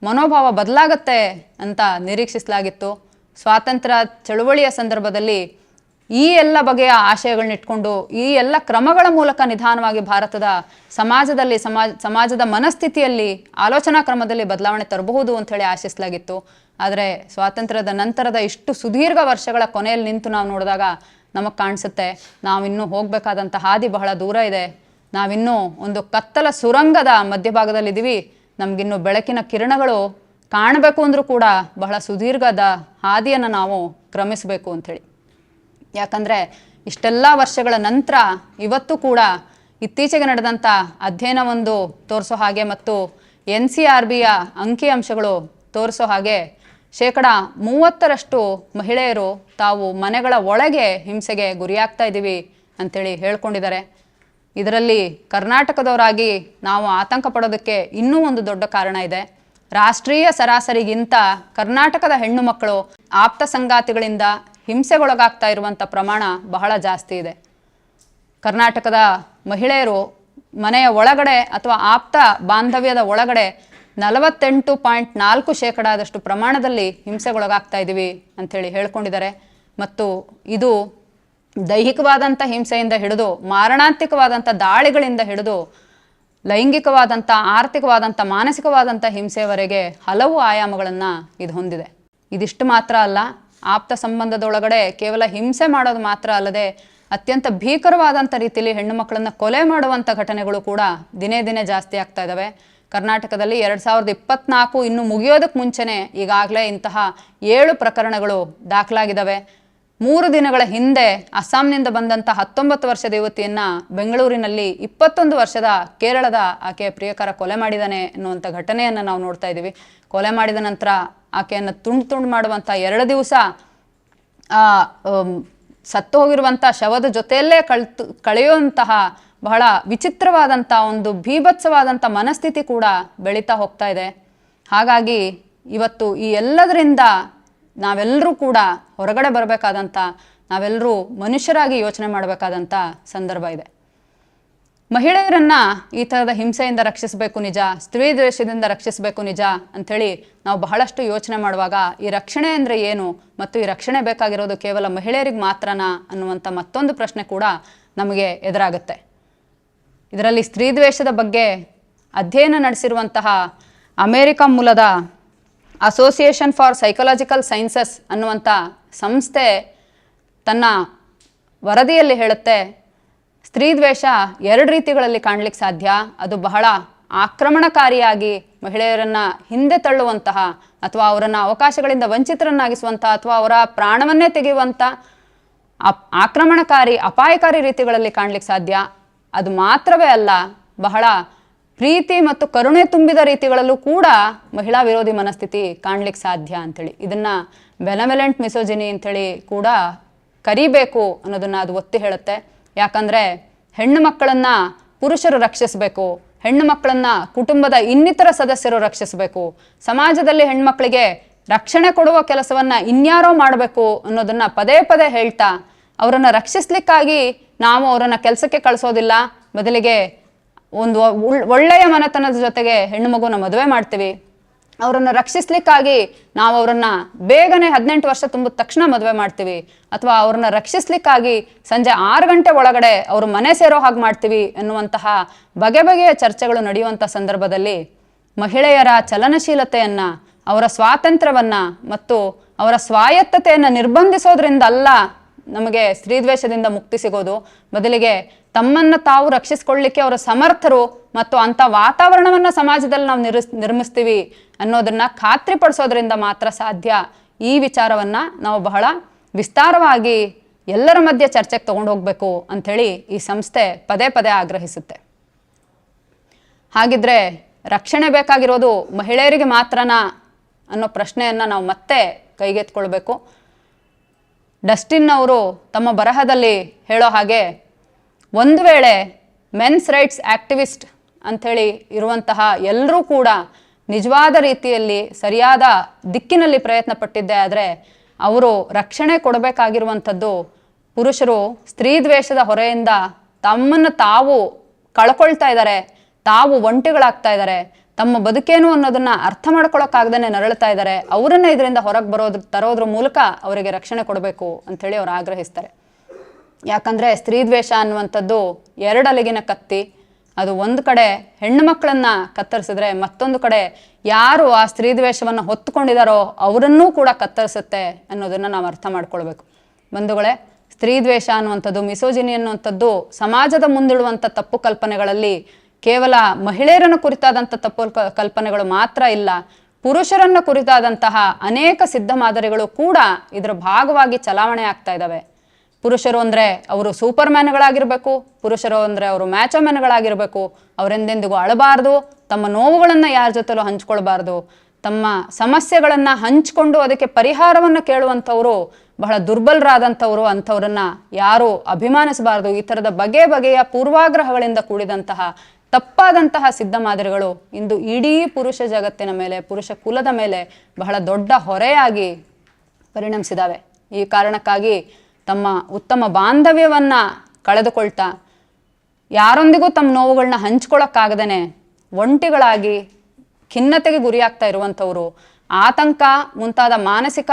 ಮನೋಭಾವ ಬದಲಾಗತ್ತೆ ಅಂತ ನಿರೀಕ್ಷಿಸಲಾಗಿತ್ತು. ಸ್ವಾತಂತ್ರ್ಯ ಚಳುವಳಿಯ ಸಂದರ್ಭದಲ್ಲಿ ಈ ಎಲ್ಲ ಬಗೆಯ ಆಶಯಗಳನ್ನಿಟ್ಕೊಂಡು ಈ ಎಲ್ಲ ಕ್ರಮಗಳ ಮೂಲಕ ನಿಧಾನವಾಗಿ ಭಾರತದ ಸಮಾಜದ ಮನಸ್ಥಿತಿಯಲ್ಲಿ ಆಲೋಚನಾ ಕ್ರಮದಲ್ಲಿ ಬದಲಾವಣೆ ತರಬಹುದು ಅಂಥೇಳಿ ಆಶಿಸಲಾಗಿತ್ತು. ಆದರೆ ಸ್ವಾತಂತ್ರ್ಯದ ನಂತರದ ಇಷ್ಟು ಸುದೀರ್ಘ ವರ್ಷಗಳ ಕೊನೆಯಲ್ಲಿ ನಿಂತು ನಾವು ನೋಡಿದಾಗ ನಮಗೆ ಕಾಣಿಸುತ್ತೆ ನಾವಿನ್ನೂ ಹೋಗಬೇಕಾದಂಥ ಹಾದಿ ಬಹಳ ದೂರ ಇದೆ. ನಾವಿನ್ನೂ ಒಂದು ಕತ್ತಲ ಸುರಂಗದ ಮಧ್ಯಭಾಗದಲ್ಲಿದ್ದೀವಿ. ನಮಗಿನ್ನು ಬೆಳಕಿನ ಕಿರಣಗಳು ಕಾಣಬೇಕು ಅಂದರೂ ಕೂಡ ಬಹಳ ಸುದೀರ್ಘದ ಹಾದಿಯನ್ನು ನಾವು ಕ್ರಮಿಸಬೇಕು ಅಂಥೇಳಿ. ಯಾಕಂದರೆ ಇಷ್ಟೆಲ್ಲ ವರ್ಷಗಳ ನಂತರ ಇವತ್ತು ಕೂಡ ಇತ್ತೀಚೆಗೆ ನಡೆದಂಥ ಅಧ್ಯಯನವೊಂದು ತೋರಿಸೋ ಹಾಗೆ ಮತ್ತು NCRBಯ ಅಂಕಿಅಂಶಗಳು ತೋರಿಸೋ ಹಾಗೆ 30% ಮಹಿಳೆಯರು ತಾವು ಮನೆಗಳ ಒಳಗೆ ಹಿಂಸೆಗೆ ಗುರಿಯಾಗ್ತಾ ಇದ್ದೀವಿ ಅಂಥೇಳಿ ಹೇಳ್ಕೊಂಡಿದ್ದಾರೆ. ಇದರಲ್ಲಿ ಕರ್ನಾಟಕದವರಾಗಿ ನಾವು ಆತಂಕ ಪಡೋದಕ್ಕೆ ಇನ್ನೂ ಒಂದು ದೊಡ್ಡ ಕಾರಣ ಇದೆ. ರಾಷ್ಟ್ರೀಯ ಸರಾಸರಿಗಿಂತ ಕರ್ನಾಟಕದ ಹೆಣ್ಣು ಮಕ್ಕಳು ಆಪ್ತ ಸಂಗಾತಿಗಳಿಂದ ಹಿಂಸೆಗೊಳಗಾಗ್ತಾ ಇರುವಂಥ ಪ್ರಮಾಣ ಬಹಳ ಜಾಸ್ತಿ ಇದೆ. ಕರ್ನಾಟಕದ ಮಹಿಳೆಯರು ಮನೆಯ ಒಳಗಡೆ ಅಥವಾ ಆಪ್ತ ಬಾಂಧವ್ಯದ ಒಳಗಡೆ 48.4% ಪ್ರಮಾಣದಲ್ಲಿ ಹಿಂಸೆಗೊಳಗಾಗ್ತಾ ಇದ್ದೀವಿ ಅಂಥೇಳಿ ಹೇಳ್ಕೊಂಡಿದ್ದಾರೆ. ಮತ್ತು ಇದು ದೈಹಿಕವಾದಂಥ ಹಿಂಸೆಯಿಂದ ಹಿಡಿದು ಮಾರಣಾಂತಿಕವಾದಂಥ ದಾಳಿಗಳಿಂದ ಹಿಡಿದು ಲೈಂಗಿಕವಾದಂಥ, ಆರ್ಥಿಕವಾದಂಥ, ಮಾನಸಿಕವಾದಂಥ ಹಿಂಸೆಯವರೆಗೆ ಹಲವು ಆಯಾಮಗಳನ್ನು ಇದು ಹೊಂದಿದೆ. ಇದಿಷ್ಟು ಮಾತ್ರ ಅಲ್ಲ, ಆಪ್ತ ಸಂಬಂಧದೊಳಗಡೆ ಕೇವಲ ಹಿಂಸೆ ಮಾಡೋದು ಮಾತ್ರ ಅಲ್ಲದೆ ಅತ್ಯಂತ ಭೀಕರವಾದಂಥ ರೀತಿಯಲ್ಲಿ ಹೆಣ್ಣು ಮಕ್ಕಳನ್ನು ಕೊಲೆ ಮಾಡುವಂಥ ಘಟನೆಗಳು ಕೂಡ ದಿನೇ ದಿನೇ ಜಾಸ್ತಿ ಆಗ್ತಾ ಇದ್ದಾವೆ. ಕರ್ನಾಟಕದಲ್ಲಿ 2024 ಇನ್ನು ಮುಗಿಯೋದಕ್ಕೆ ಮುಂಚೆನೇ ಈಗಾಗಲೇ ಇಂತಹ 7 ಪ್ರಕರಣಗಳು ದಾಖಲಾಗಿದ್ದಾವೆ. 3 ದಿನಗಳ ಹಿಂದೆ ಅಸ್ಸಾಂನಿಂದ ಬಂದಂಥ 19 ವರ್ಷದ ಯುವತಿಯನ್ನು ಬೆಂಗಳೂರಿನಲ್ಲಿ 21 ವರ್ಷದ ಕೇರಳದ ಆಕೆಯ ಪ್ರಿಯಕರ ಕೊಲೆ ಮಾಡಿದ್ದಾನೆ ಅನ್ನುವಂಥ ಘಟನೆಯನ್ನು ನಾವು ನೋಡ್ತಾ ಇದ್ದೀವಿ. ಕೊಲೆ ಮಾಡಿದ ನಂತರ ಆಕೆಯನ್ನು ತುಂಡು ಮಾಡುವಂಥ 2 ದಿವಸ ಸತ್ತು ಹೋಗಿರುವಂಥ ಶವದ ಜೊತೆಯಲ್ಲೇ ಕಳೆಯುವಂತಹ ಬಹಳ ವಿಚಿತ್ರವಾದಂಥ ಒಂದು ಭೀಭತ್ಸವಾದಂಥ ಮನಸ್ಥಿತಿ ಕೂಡ ಬೆಳೀತಾ ಹೋಗ್ತಾ ಇದೆ. ಹಾಗಾಗಿ ಇವತ್ತು ಈ ಎಲ್ಲದರಿಂದ ನಾವೆಲ್ಲರೂ ಕೂಡ ಹೊರಗಡೆ ಬರಬೇಕಾದಂಥ, ನಾವೆಲ್ಲರೂ ಮನುಷ್ಯರಾಗಿ ಯೋಚನೆ ಮಾಡಬೇಕಾದಂಥ ಸಂದರ್ಭ ಇದೆ. ಮಹಿಳೆಯರನ್ನು ಈ ಥರದ ಹಿಂಸೆಯಿಂದ ರಕ್ಷಿಸಬೇಕು ನಿಜ, ಸ್ತ್ರೀ ದ್ವೇಷದಿಂದ ರಕ್ಷಿಸಬೇಕು ನಿಜ ಅಂಥೇಳಿ ನಾವು ಬಹಳಷ್ಟು ಯೋಚನೆ ಮಾಡುವಾಗ ಈ ರಕ್ಷಣೆ ಅಂದರೆ ಏನು ಮತ್ತು ಈ ರಕ್ಷಣೆ ಬೇಕಾಗಿರೋದು ಕೇವಲ ಮಹಿಳೆಯರಿಗೆ ಮಾತ್ರನಾ ಅನ್ನುವಂಥ ಮತ್ತೊಂದು ಪ್ರಶ್ನೆ ಕೂಡ ನಮಗೆ ಎದುರಾಗುತ್ತೆ. ಇದರಲ್ಲಿ ಸ್ತ್ರೀ ದ್ವೇಷದ ಬಗ್ಗೆ ಅಧ್ಯಯನ ನಡೆಸಿರುವಂತಹ ಅಮೇರಿಕ ಮೂಲದ ಅಸೋಸಿಯೇಷನ್ ಫಾರ್ ಸೈಕಲಾಜಿಕಲ್ ಸೈನ್ಸಸ್ ಅನ್ನುವಂಥ ಸಂಸ್ಥೆ ತನ್ನ ವರದಿಯಲ್ಲಿ ಹೇಳುತ್ತೆ, ಸ್ತ್ರೀ ದ್ವೇಷ 2 ರೀತಿಗಳಲ್ಲಿ ಕಾಣಲಿಕ್ಕೆ ಸಾಧ್ಯ. ಅದು ಬಹಳ ಆಕ್ರಮಣಕಾರಿಯಾಗಿ ಮಹಿಳೆಯರನ್ನು ಹಿಂದೆ ತಳ್ಳುವಂತಹ ಅಥವಾ ಅವರನ್ನು ಅವಕಾಶಗಳಿಂದ ವಂಚಿತರನ್ನಾಗಿಸುವಂಥ ಅಥವಾ ಅವರ ಪ್ರಾಣವನ್ನೇ ತೆಗೆಯುವಂಥ ಆಕ್ರಮಣಕಾರಿ ಅಪಾಯಕಾರಿ ರೀತಿಗಳಲ್ಲಿ ಕಾಣಲಿಕ್ಕೆ ಸಾಧ್ಯ. ಅದು ಮಾತ್ರವೇ ಅಲ್ಲ, ಬಹಳ ಪ್ರೀತಿ ಮತ್ತು ಕರುಣೆ ತುಂಬಿದ ರೀತಿಗಳಲ್ಲೂ ಕೂಡ ಮಹಿಳಾ ವಿರೋಧಿ ಮನಸ್ಥಿತಿ ಕಾಣಲಿಕ್ಕೆ ಸಾಧ್ಯ ಅಂಥೇಳಿ ಇದನ್ನು ಬೆನವೆಲೆಂಟ್ ಮಿಸೋಜಿನಿ ಅಂಥೇಳಿ ಕೂಡ ಕರಿಬೇಕು ಅನ್ನೋದನ್ನು ಅದು ಒತ್ತಿ ಹೇಳುತ್ತೆ. ಯಾಕಂದರೆ ಹೆಣ್ಣು ಮಕ್ಕಳನ್ನು ಪುರುಷರು ರಕ್ಷಿಸಬೇಕು, ಹೆಣ್ಣು ಮಕ್ಕಳನ್ನು ಕುಟುಂಬದ ಇನ್ನಿತರ ಸದಸ್ಯರು ರಕ್ಷಿಸಬೇಕು, ಸಮಾಜದಲ್ಲಿ ಹೆಣ್ಮಕ್ಳಿಗೆ ರಕ್ಷಣೆ ಕೊಡುವ ಕೆಲಸವನ್ನು ಇನ್ಯಾರೋ ಮಾಡಬೇಕು ಅನ್ನೋದನ್ನು ಪದೇ ಪದೇ ಹೇಳ್ತಾ ಅವರನ್ನು ರಕ್ಷಿಸ್ಲಿಕ್ಕಾಗಿ ನಾವು ಅವರನ್ನು ಕೆಲಸಕ್ಕೆ ಕಳಿಸೋದಿಲ್ಲ, ಬದಲಿಗೆ ಒಂದು ಒಳ್ಳೆಯ ಮನೆತನದ ಜೊತೆಗೆ ಹೆಣ್ಣು ಮಗುನ ಮದುವೆ ಮಾಡ್ತೀವಿ, ಅವರನ್ನು ರಕ್ಷಿಸ್ಲಿಕ್ಕಾಗಿ ನಾವು ಅವರನ್ನು ಬೇಗನೆ 18 ವರ್ಷ ತುಂಬಿದ ತಕ್ಷಣ ಮದುವೆ ಮಾಡ್ತೀವಿ, ಅಥವಾ ಅವ್ರನ್ನ ರಕ್ಷಿಸ್ಲಿಕ್ಕಾಗಿ ಸಂಜೆ 6 ಗಂಟೆ ಒಳಗಡೆ ಅವರು ಮನೆ ಸೇರೋ ಹಾಗೆ ಮಾಡ್ತೀವಿ ಎನ್ನುವಂತಹ ಬಗೆ ಬಗೆಯ ಚರ್ಚೆಗಳು ನಡೆಯುವಂಥ ಸಂದರ್ಭದಲ್ಲಿ ಮಹಿಳೆಯರ ಚಲನಶೀಲತೆಯನ್ನು, ಅವರ ಸ್ವಾತಂತ್ರ್ಯವನ್ನು ಮತ್ತು ಅವರ ಸ್ವಾಯತ್ತತೆಯನ್ನು ನಿರ್ಬಂಧಿಸೋದ್ರಿಂದ ಅಲ್ಲ ನಮಗೆ ಸ್ತ್ರೀದ್ವೇಷದಿಂದ ಮುಕ್ತಿ ಸಿಗೋದು. ಬದಲಿಗೆ ತಮ್ಮನ್ನು ತಾವು ರಕ್ಷಿಸ್ಕೊಳ್ಳಿಕ್ಕೆ ಅವರು ಸಮರ್ಥರು ಮತ್ತು ಅಂಥ ವಾತಾವರಣವನ್ನು ಸಮಾಜದಲ್ಲಿ ನಾವು ನಿರ್ಮಿಸ್ತೀವಿ ಅನ್ನೋದನ್ನ ಖಾತ್ರಿಪಡಿಸೋದ್ರಿಂದ ಮಾತ್ರ ಸಾಧ್ಯ. ಈ ವಿಚಾರವನ್ನು ನಾವು ಬಹಳ ವಿಸ್ತಾರವಾಗಿ ಎಲ್ಲರ ಮಧ್ಯೆ ಚರ್ಚೆಗೆ ತಗೊಂಡು ಹೋಗಬೇಕು ಅಂಥೇಳಿ ಈ ಸಂಸ್ಥೆ ಪದೇ ಪದೇ ಆಗ್ರಹಿಸುತ್ತೆ. ಹಾಗಿದ್ರೆ ರಕ್ಷಣೆ ಬೇಕಾಗಿರೋದು ಮಹಿಳೆಯರಿಗೆ ಮಾತ್ರನಾ ಅನ್ನೋ ಪ್ರಶ್ನೆಯನ್ನು ನಾವು ಮತ್ತೆ ಕೈಗೆತ್ಕೊಳ್ಬೇಕು. ಡಸ್ಟಿನ್ ಅವರು ತಮ್ಮ ಬರಹದಲ್ಲಿ ಹೇಳೋ ಹಾಗೆ, ಒಂದು ವೇಳೆ ಮೆನ್ಸ್ ರೈಟ್ಸ್ ಆಕ್ಟಿವಿಸ್ಟ್ ಅಂಥೇಳಿ ಇರುವಂತಹ ಎಲ್ಲರೂ ಕೂಡ ನಿಜವಾದ ರೀತಿಯಲ್ಲಿ ಸರಿಯಾದ ದಿಕ್ಕಿನಲ್ಲಿ ಪ್ರಯತ್ನ ಪಟ್ಟಿದ್ದೇ ಆದರೆ ಅವರು ರಕ್ಷಣೆ ಕೊಡಬೇಕಾಗಿರುವಂಥದ್ದು ಪುರುಷರು ಸ್ತ್ರೀದ್ವೇಷದ ಹೊರೆಯಿಂದ ತಮ್ಮನ್ನು ತಾವು ಕಳ್ಕೊಳ್ತಾ ಇದ್ದಾರೆ, ತಾವು ಒಂಟಿಗಳಾಗ್ತಾ ಇದ್ದಾರೆ, ತಮ್ಮ ಬದುಕೇನು ಅನ್ನೋದನ್ನ ಅರ್ಥ ಮಾಡ್ಕೊಳಕ್ಕಾಗ್ದೇ ನರಳ್ತಾ ಇದ್ದಾರೆ, ಅವರನ್ನ ಇದರಿಂದ ಹೊರಗೆ ತರೋದ್ರ ಮೂಲಕ ಅವರಿಗೆ ರಕ್ಷಣೆ ಕೊಡಬೇಕು ಅಂಥೇಳಿ ಅವ್ರು ಆಗ್ರಹಿಸ್ತಾರೆ. ಯಾಕಂದರೆ ಸ್ತ್ರೀದ್ವೇಷ ಅನ್ನುವಂಥದ್ದು ಎರಡಲಗಿನ ಕತ್ತಿ. ಅದು ಒಂದು ಕಡೆ ಹೆಣ್ಣು ಮಕ್ಕಳನ್ನ ಕತ್ತರಿಸಿದ್ರೆ ಮತ್ತೊಂದು ಕಡೆ ಯಾರು ಆ ಸ್ತ್ರೀದ್ವೇಷವನ್ನು ಹೊತ್ತುಕೊಂಡಿದ್ದಾರೋ ಅವರನ್ನೂ ಕೂಡ ಕತ್ತರಿಸುತ್ತೆ ಅನ್ನೋದನ್ನು ನಾವು ಅರ್ಥ ಮಾಡ್ಕೊಳ್ಬೇಕು. ಬಂಧುಗಳೇ, ಸ್ತ್ರೀದ್ವೇಷ ಅನ್ನುವಂಥದ್ದು, ಮಿಸೋಜಿನಿ ಅನ್ನುವಂಥದ್ದು ಸಮಾಜದ ಮುಂದಿಡುವಂಥ ತಪ್ಪು ಕಲ್ಪನೆಗಳಲ್ಲಿ ಕೇವಲ ಮಹಿಳೆಯರನ್ನು ಕುರಿತಾದಂಥ ತಪ್ಪು ಕಲ್ಪನೆಗಳು ಮಾತ್ರ ಇಲ್ಲ, ಪುರುಷರನ್ನು ಕುರಿತಾದಂತಹ ಅನೇಕ ಸಿದ್ಧ ಮಾದರಿಗಳು ಕೂಡ ಇದರ ಭಾಗವಾಗಿ ಚಲಾವಣೆ ಆಗ್ತಾ ಇದ್ದಾವೆ. ಪುರುಷರು ಅಂದರೆ ಅವರು ಸೂಪರ್ ಮ್ಯಾನ್ಗಳಾಗಿರಬೇಕು, ಪುರುಷರು ಅಂದರೆ ಅವರು ಮ್ಯಾಚೋ ಮ್ಯಾನ್ಗಳಾಗಿರಬೇಕು, ಅವರೆಂದೆಂದಿಗೂ ಅಳಬಾರ್ದು, ತಮ್ಮ ನೋವುಗಳನ್ನು ಯಾರ ಜೊತೆಲೂ ಹಂಚ್ಕೊಳ್ಬಾರ್ದು, ತಮ್ಮ ಸಮಸ್ಯೆಗಳನ್ನು ಹಂಚಿಕೊಂಡು ಅದಕ್ಕೆ ಪರಿಹಾರವನ್ನು ಕೇಳುವಂಥವರು ಬಹಳ ದುರ್ಬಲರಾದಂಥವರು, ಅಂಥವ್ರನ್ನ ಯಾರು ಅಭಿಮಾನಿಸಬಾರ್ದು. ಈ ಥರದ ಬಗೆಯ ಪೂರ್ವಾಗ್ರಹಗಳಿಂದ ಕೂಡಿದಂತಹ ತಪ್ಪಾದಂತಹ ಸಿದ್ಧ ಮಾದರಿಗಳು ಇಂದು ಇಡೀ ಪುರುಷ ಜಗತ್ತಿನ ಮೇಲೆ, ಪುರುಷ ಕುಲದ ಮೇಲೆ ಬಹಳ ದೊಡ್ಡ ಹೊರೆಯಾಗಿ ಪರಿಣಮಿಸಿದಾವೆ. ಈ ಕಾರಣಕ್ಕಾಗಿ ತಮ್ಮ ಉತ್ತಮ ಬಾಂಧವ್ಯವನ್ನು ಕಳೆದುಕೊಳ್ತಾ ಯಾರೊಂದಿಗೂ ತಮ್ಮ ನೋವುಗಳನ್ನ ಹಂಚ್ಕೊಳ್ಳೋಕ್ಕಾಗದೇ ಒಂಟಿಗಳಾಗಿ ಖಿನ್ನತೆಗೆ ಗುರಿಯಾಗ್ತಾ ಇರುವಂಥವರು, ಆತಂಕ ಮುಂತಾದ ಮಾನಸಿಕ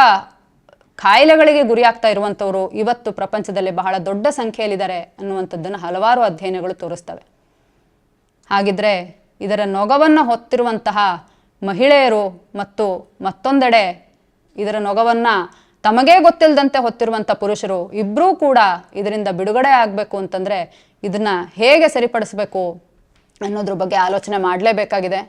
ಕಾಯಿಲೆಗಳಿಗೆ ಗುರಿಯಾಗ್ತಾ ಇರುವಂಥವರು ಇವತ್ತು ಪ್ರಪಂಚದಲ್ಲಿ ಬಹಳ ದೊಡ್ಡ ಸಂಖ್ಯೆಯಲ್ಲಿದ್ದಾರೆ ಅನ್ನುವಂಥದ್ದನ್ನು ಹಲವಾರು ಅಧ್ಯಯನಗಳು ತೋರಿಸ್ತವೆ. ಹಾಗಿದ್ರೆ ಇದರ ನೊಗವನ್ನು ಹೊತ್ತಿರುವಂತಹ ಮಹಿಳೆಯರು ಮತ್ತು ಮತ್ತೊಂದೆಡೆ ಇದರ ನೊಗವನ್ನು ತಮಗೇ ಗೊತ್ತಿಲ್ಲದಂತೆ ಹೊತ್ತಿರುವಂಥ ಪುರುಷರು ಇಬ್ಬರೂ ಕೂಡ ಇದರಿಂದ ಬಿಡುಗಡೆ ಆಗಬೇಕು ಅಂತಂದರೆ ಇದನ್ನು ಹೇಗೆ ಸರಿಪಡಿಸಬೇಕು ಅನ್ನೋದ್ರ ಬಗ್ಗೆ ಆಲೋಚನೆ ಮಾಡಲೇಬೇಕಾಗಿದೆ.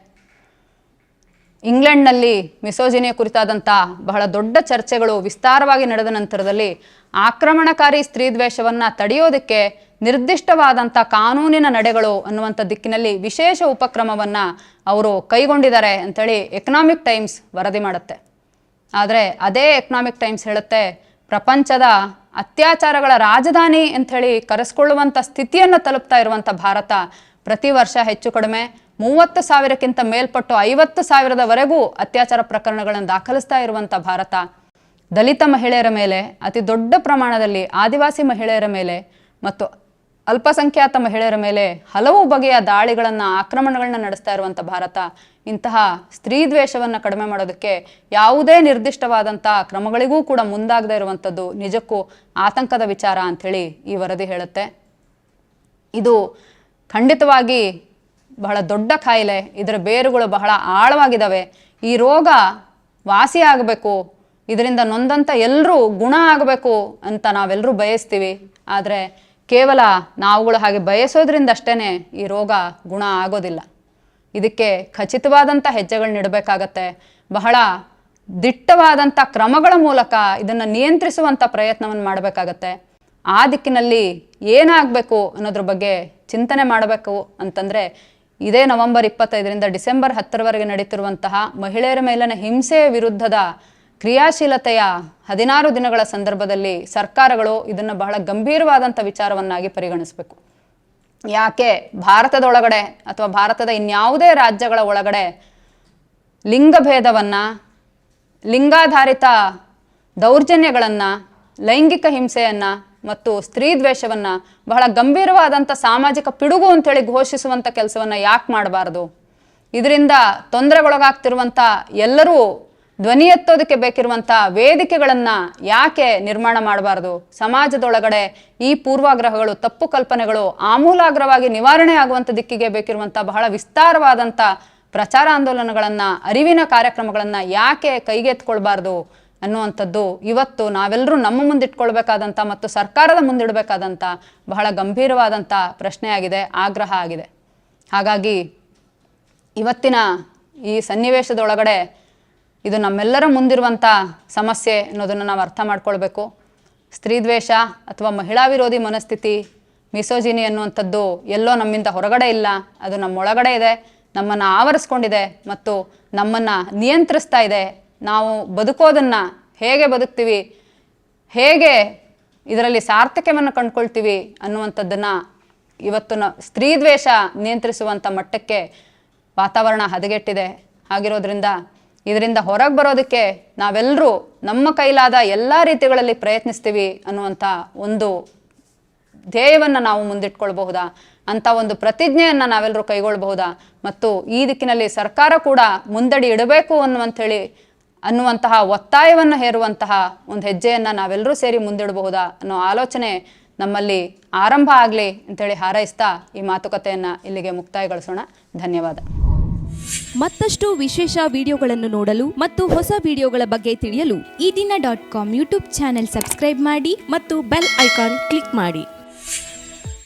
ಇಂಗ್ಲೆಂಡ್ನಲ್ಲಿ ಮಿಸೋಜಿನಿಯ ಕುರಿತಾದಂಥ ಬಹಳ ದೊಡ್ಡ ಚರ್ಚೆಗಳು ವಿಸ್ತಾರವಾಗಿ ನಡೆದ ನಂತರದಲ್ಲಿ ಆಕ್ರಮಣಕಾರಿ ಸ್ತ್ರೀದ್ವೇಷವನ್ನು ತಡೆಯೋದಕ್ಕೆ ನಿರ್ದಿಷ್ಟವಾದಂಥ ಕಾನೂನಿನ ನಡೆಗಳು ಅನ್ನುವಂಥ ದಿಕ್ಕಿನಲ್ಲಿ ವಿಶೇಷ ಉಪಕ್ರಮವನ್ನು ಅವರು ಕೈಗೊಂಡಿದ್ದಾರೆ ಅಂಥೇಳಿ ಎಕನಾಮಿಕ್ ಟೈಮ್ಸ್ ವರದಿ ಮಾಡುತ್ತೆ. ಆದರೆ ಅದೇ ಎಕನಾಮಿಕ್ ಟೈಮ್ಸ್ ಹೇಳುತ್ತೆ, ಪ್ರಪಂಚದ ಅತ್ಯಾಚಾರಗಳ ರಾಜಧಾನಿ ಅಂಥೇಳಿ ಕರೆಸ್ಕೊಳ್ಳುವಂಥ ಸ್ಥಿತಿಯನ್ನು ತಲುಪ್ತಾ ಇರುವಂಥ ಭಾರತ ಪ್ರತಿ ವರ್ಷ ಹೆಚ್ಚು ಕಡಿಮೆ 30,000ಕ್ಕಿಂತ ಮೇಲ್ಪಟ್ಟು 50,000ದವರೆಗೂ ಅತ್ಯಾಚಾರ ಪ್ರಕರಣಗಳನ್ನು ದಾಖಲಿಸ್ತಾ ಇರುವಂಥ ಭಾರತ ದಲಿತ ಮಹಿಳೆಯರ ಮೇಲೆ, ಅತಿ ದೊಡ್ಡ ಪ್ರಮಾಣದಲ್ಲಿ ಆದಿವಾಸಿ ಮಹಿಳೆಯರ ಮೇಲೆ ಮತ್ತು ಅಲ್ಪಸಂಖ್ಯಾತ ಮಹಿಳೆಯರ ಮೇಲೆ ಹಲವು ಬಗೆಯ ದಾಳಿಗಳನ್ನು, ಆಕ್ರಮಣಗಳನ್ನ ನಡೆಸ್ತಾ ಇರುವಂಥ ಭಾರತ ಇಂತಹ ಸ್ತ್ರೀದ್ವೇಷವನ್ನು ಕಡಿಮೆ ಮಾಡೋದಕ್ಕೆ ಯಾವುದೇ ನಿರ್ದಿಷ್ಟವಾದಂಥ ಕ್ರಮಗಳಿಗೂ ಕೂಡ ಮುಂದಾಗದೇ ಇರುವಂಥದ್ದು ನಿಜಕ್ಕೂ ಆತಂಕದ ವಿಚಾರ ಅಂಥೇಳಿ ಈ ವರದಿ ಹೇಳುತ್ತೆ. ಇದು ಖಂಡಿತವಾಗಿ ಬಹಳ ದೊಡ್ಡ ಕಾಯಿಲೆ, ಇದರ ಬೇರುಗಳು ಬಹಳ ಆಳವಾಗಿದ್ದಾವೆ. ಈ ರೋಗ ವಾಸಿಯಾಗಬೇಕು, ಇದರಿಂದ ನೊಂದಂಥ ಎಲ್ಲರೂ ಗುಣ ಆಗಬೇಕು ಅಂತ ನಾವೆಲ್ಲರೂ ಬಯಸ್ತೀವಿ. ಆದರೆ ಕೇವಲ ನಾವುಗಳು ಹಾಗೆ ಬಯಸೋದ್ರಿಂದ ಅಷ್ಟೇ ಈ ರೋಗ ಗುಣ ಆಗೋದಿಲ್ಲ. ಇದಕ್ಕೆ ಖಚಿತವಾದಂಥ ಹೆಜ್ಜೆಗಳನ್ನ ಇಡಬೇಕಾಗತ್ತೆ. ಬಹಳ ದಿಟ್ಟವಾದಂಥ ಕ್ರಮಗಳ ಮೂಲಕ ಇದನ್ನು ನಿಯಂತ್ರಿಸುವಂಥ ಪ್ರಯತ್ನವನ್ನು ಮಾಡಬೇಕಾಗತ್ತೆ. ಆ ದಿಕ್ಕಿನಲ್ಲಿ ಏನಾಗಬೇಕು ಅನ್ನೋದ್ರ ಬಗ್ಗೆ ಚಿಂತನೆ ಮಾಡಬೇಕು ಅಂತಂದರೆ ಇದೇ ನವೆಂಬರ್ 25ರಿಂದ ಡಿಸೆಂಬರ್ 10ರವರೆಗೆ ನಡೀತಿರುವಂತಹ ಮಹಿಳೆಯರ ಮೇಲಿನ ಹಿಂಸೆಯ ವಿರುದ್ಧದ ಕ್ರಿಯಾಶೀಲತೆಯ 16 ದಿನಗಳ ಸಂದರ್ಭದಲ್ಲಿ ಸರ್ಕಾರಗಳು ಇದನ್ನು ಬಹಳ ಗಂಭೀರವಾದಂಥ ವಿಚಾರವನ್ನಾಗಿ ಪರಿಗಣಿಸಬೇಕು. ಯಾಕೆ ಭಾರತದೊಳಗಡೆ ಅಥವಾ ಭಾರತದ ಇನ್ಯಾವುದೇ ರಾಜ್ಯಗಳ ಒಳಗಡೆ ಲಿಂಗಭೇದವನ್ನು, ಲಿಂಗಾಧಾರಿತ ದೌರ್ಜನ್ಯಗಳನ್ನು, ಲೈಂಗಿಕ ಹಿಂಸೆಯನ್ನು ಮತ್ತು ಸ್ತ್ರೀದ್ವೇಷವನ್ನು ಬಹಳ ಗಂಭೀರವಾದಂಥ ಸಾಮಾಜಿಕ ಪಿಡುಗು ಅಂಥೇಳಿ ಘೋಷಿಸುವಂಥ ಕೆಲಸವನ್ನು ಯಾಕೆ ಮಾಡಬಾರ್ದು? ಇದರಿಂದ ತೊಂದರೆಗೊಳಗಾಗ್ತಿರುವಂಥ ಎಲ್ಲರೂ ಧ್ವನಿ ಎತ್ತೋದಕ್ಕೆ ಬೇಕಿರುವಂಥ ವೇದಿಕೆಗಳನ್ನು ಯಾಕೆ ನಿರ್ಮಾಣ ಮಾಡಬಾರ್ದು? ಸಮಾಜದೊಳಗಡೆ ಈ ಪೂರ್ವಾಗ್ರಹಗಳು, ತಪ್ಪು ಕಲ್ಪನೆಗಳು ಆಮೂಲಾಗ್ರವಾಗಿ ನಿವಾರಣೆ ಆಗುವಂಥ ದಿಕ್ಕಿಗೆ ಬೇಕಿರುವಂಥ ಬಹಳ ವಿಸ್ತಾರವಾದಂಥ ಪ್ರಚಾರ ಆಂದೋಲನಗಳನ್ನು, ಅರಿವಿನ ಕಾರ್ಯಕ್ರಮಗಳನ್ನು ಯಾಕೆ ಕೈಗೆತ್ಕೊಳ್ಬಾರ್ದು ಅನ್ನುವಂಥದ್ದು ಇವತ್ತು ನಾವೆಲ್ಲರೂ ನಮ್ಮ ಮುಂದಿಟ್ಕೊಳ್ಬೇಕಾದಂಥ ಮತ್ತು ಸರ್ಕಾರದ ಮುಂದಿಡಬೇಕಾದಂಥ ಬಹಳ ಗಂಭೀರವಾದಂಥ ಪ್ರಶ್ನೆಯಾಗಿದೆ, ಆಗ್ರಹ ಆಗಿದೆ. ಹಾಗಾಗಿ ಇವತ್ತಿನ ಈ ಸನ್ನಿವೇಶದೊಳಗಡೆ ಇದು ನಮ್ಮೆಲ್ಲರ ಮುಂದಿರುವಂಥ ಸಮಸ್ಯೆ ಅನ್ನೋದನ್ನು ನಾವು ಅರ್ಥ ಮಾಡ್ಕೊಳ್ಬೇಕು. ಸ್ತ್ರೀದ್ವೇಷ ಅಥವಾ ಮಹಿಳಾ ವಿರೋಧಿ ಮನಸ್ಥಿತಿ, ಮಿಸೋಜಿನಿ ಅನ್ನುವಂಥದ್ದು ಎಲ್ಲೋ ನಮ್ಮಿಂದ ಹೊರಗಡೆ ಇಲ್ಲ, ಅದು ನಮ್ಮೊಳಗಡೆ ಇದೆ, ನಮ್ಮನ್ನು ಆವರಿಸ್ಕೊಂಡಿದೆ ಮತ್ತು ನಮ್ಮನ್ನು ನಿಯಂತ್ರಿಸ್ತಾ ಇದೆ. ನಾವು ಬದುಕೋದನ್ನು ಹೇಗೆ ಬದುಕ್ತೀವಿ, ಹೇಗೆ ಇದರಲ್ಲಿ ಸಾರ್ಥಕ್ಯವನ್ನು ಕಂಡುಕೊಳ್ತೀವಿ ಅನ್ನುವಂಥದ್ದನ್ನು ಇವತ್ತು ಸ್ತ್ರೀದ್ವೇಷ ನಿಯಂತ್ರಿಸುವಂಥ ಮಟ್ಟಕ್ಕೆ ವಾತಾವರಣ ಹದಗೆಟ್ಟಿದೆ. ಆಗಿರೋದ್ರಿಂದ ಇದರಿಂದ ಹೊರಗೆ ಬರೋದಕ್ಕೆ ನಾವೆಲ್ಲರೂ ನಮ್ಮ ಕೈಲಾದ ಎಲ್ಲ ರೀತಿಗಳಲ್ಲಿ ಪ್ರಯತ್ನಿಸ್ತೀವಿ ಅನ್ನುವಂಥ ಒಂದು ಧ್ಯೇಯವನ್ನು ನಾವು ಮುಂದಿಟ್ಕೊಳ್ಬಹುದಾ, ಅಂಥ ಒಂದು ಪ್ರತಿಜ್ಞೆಯನ್ನು ನಾವೆಲ್ಲರೂ ಕೈಗೊಳ್ಳಬಹುದಾ, ಮತ್ತು ಈ ದಿಕ್ಕಿನಲ್ಲಿ ಸರ್ಕಾರ ಕೂಡ ಮುಂದಡಿ ಇಡಬೇಕು ಅನ್ನುವಂತಹ ಒತ್ತಾಯವನ್ನು ಹೇರುವಂತಹ ಒಂದು ಹೆಜ್ಜೆಯನ್ನು ನಾವೆಲ್ಲರೂ ಸೇರಿ ಮುಂದಿಡಬಹುದಾ ಅನ್ನೋ ಆಲೋಚನೆ ನಮ್ಮಲ್ಲಿ ಆರಂಭ ಆಗಲಿ ಅಂತೇಳಿ ಹಾರೈಸ್ತಾ ಈ ಮಾತುಕತೆಯನ್ನು ಇಲ್ಲಿಗೆ ಮುಕ್ತಾಯಗೊಳಿಸೋಣ. ಧನ್ಯವಾದ. ಮತ್ತಷ್ಟು ವಿಶೇಷ ವಿಡಿಯೋಗಳನ್ನು ನೋಡಲು ಮತ್ತು ಹೊಸ ವಿಡಿಯೋಗಳ ಬಗ್ಗೆ ತಿಳಿಯಲು ಈ ದಿನ .com ಯೂಟ್ಯೂಬ್ ಚಾನೆಲ್ ಸಬ್ಸ್ಕ್ರೈಬ್ ಮಾಡಿ ಮತ್ತು ಬೆಲ್ ಐಕಾನ್ ಕ್ಲಿಕ್ ಮಾಡಿ.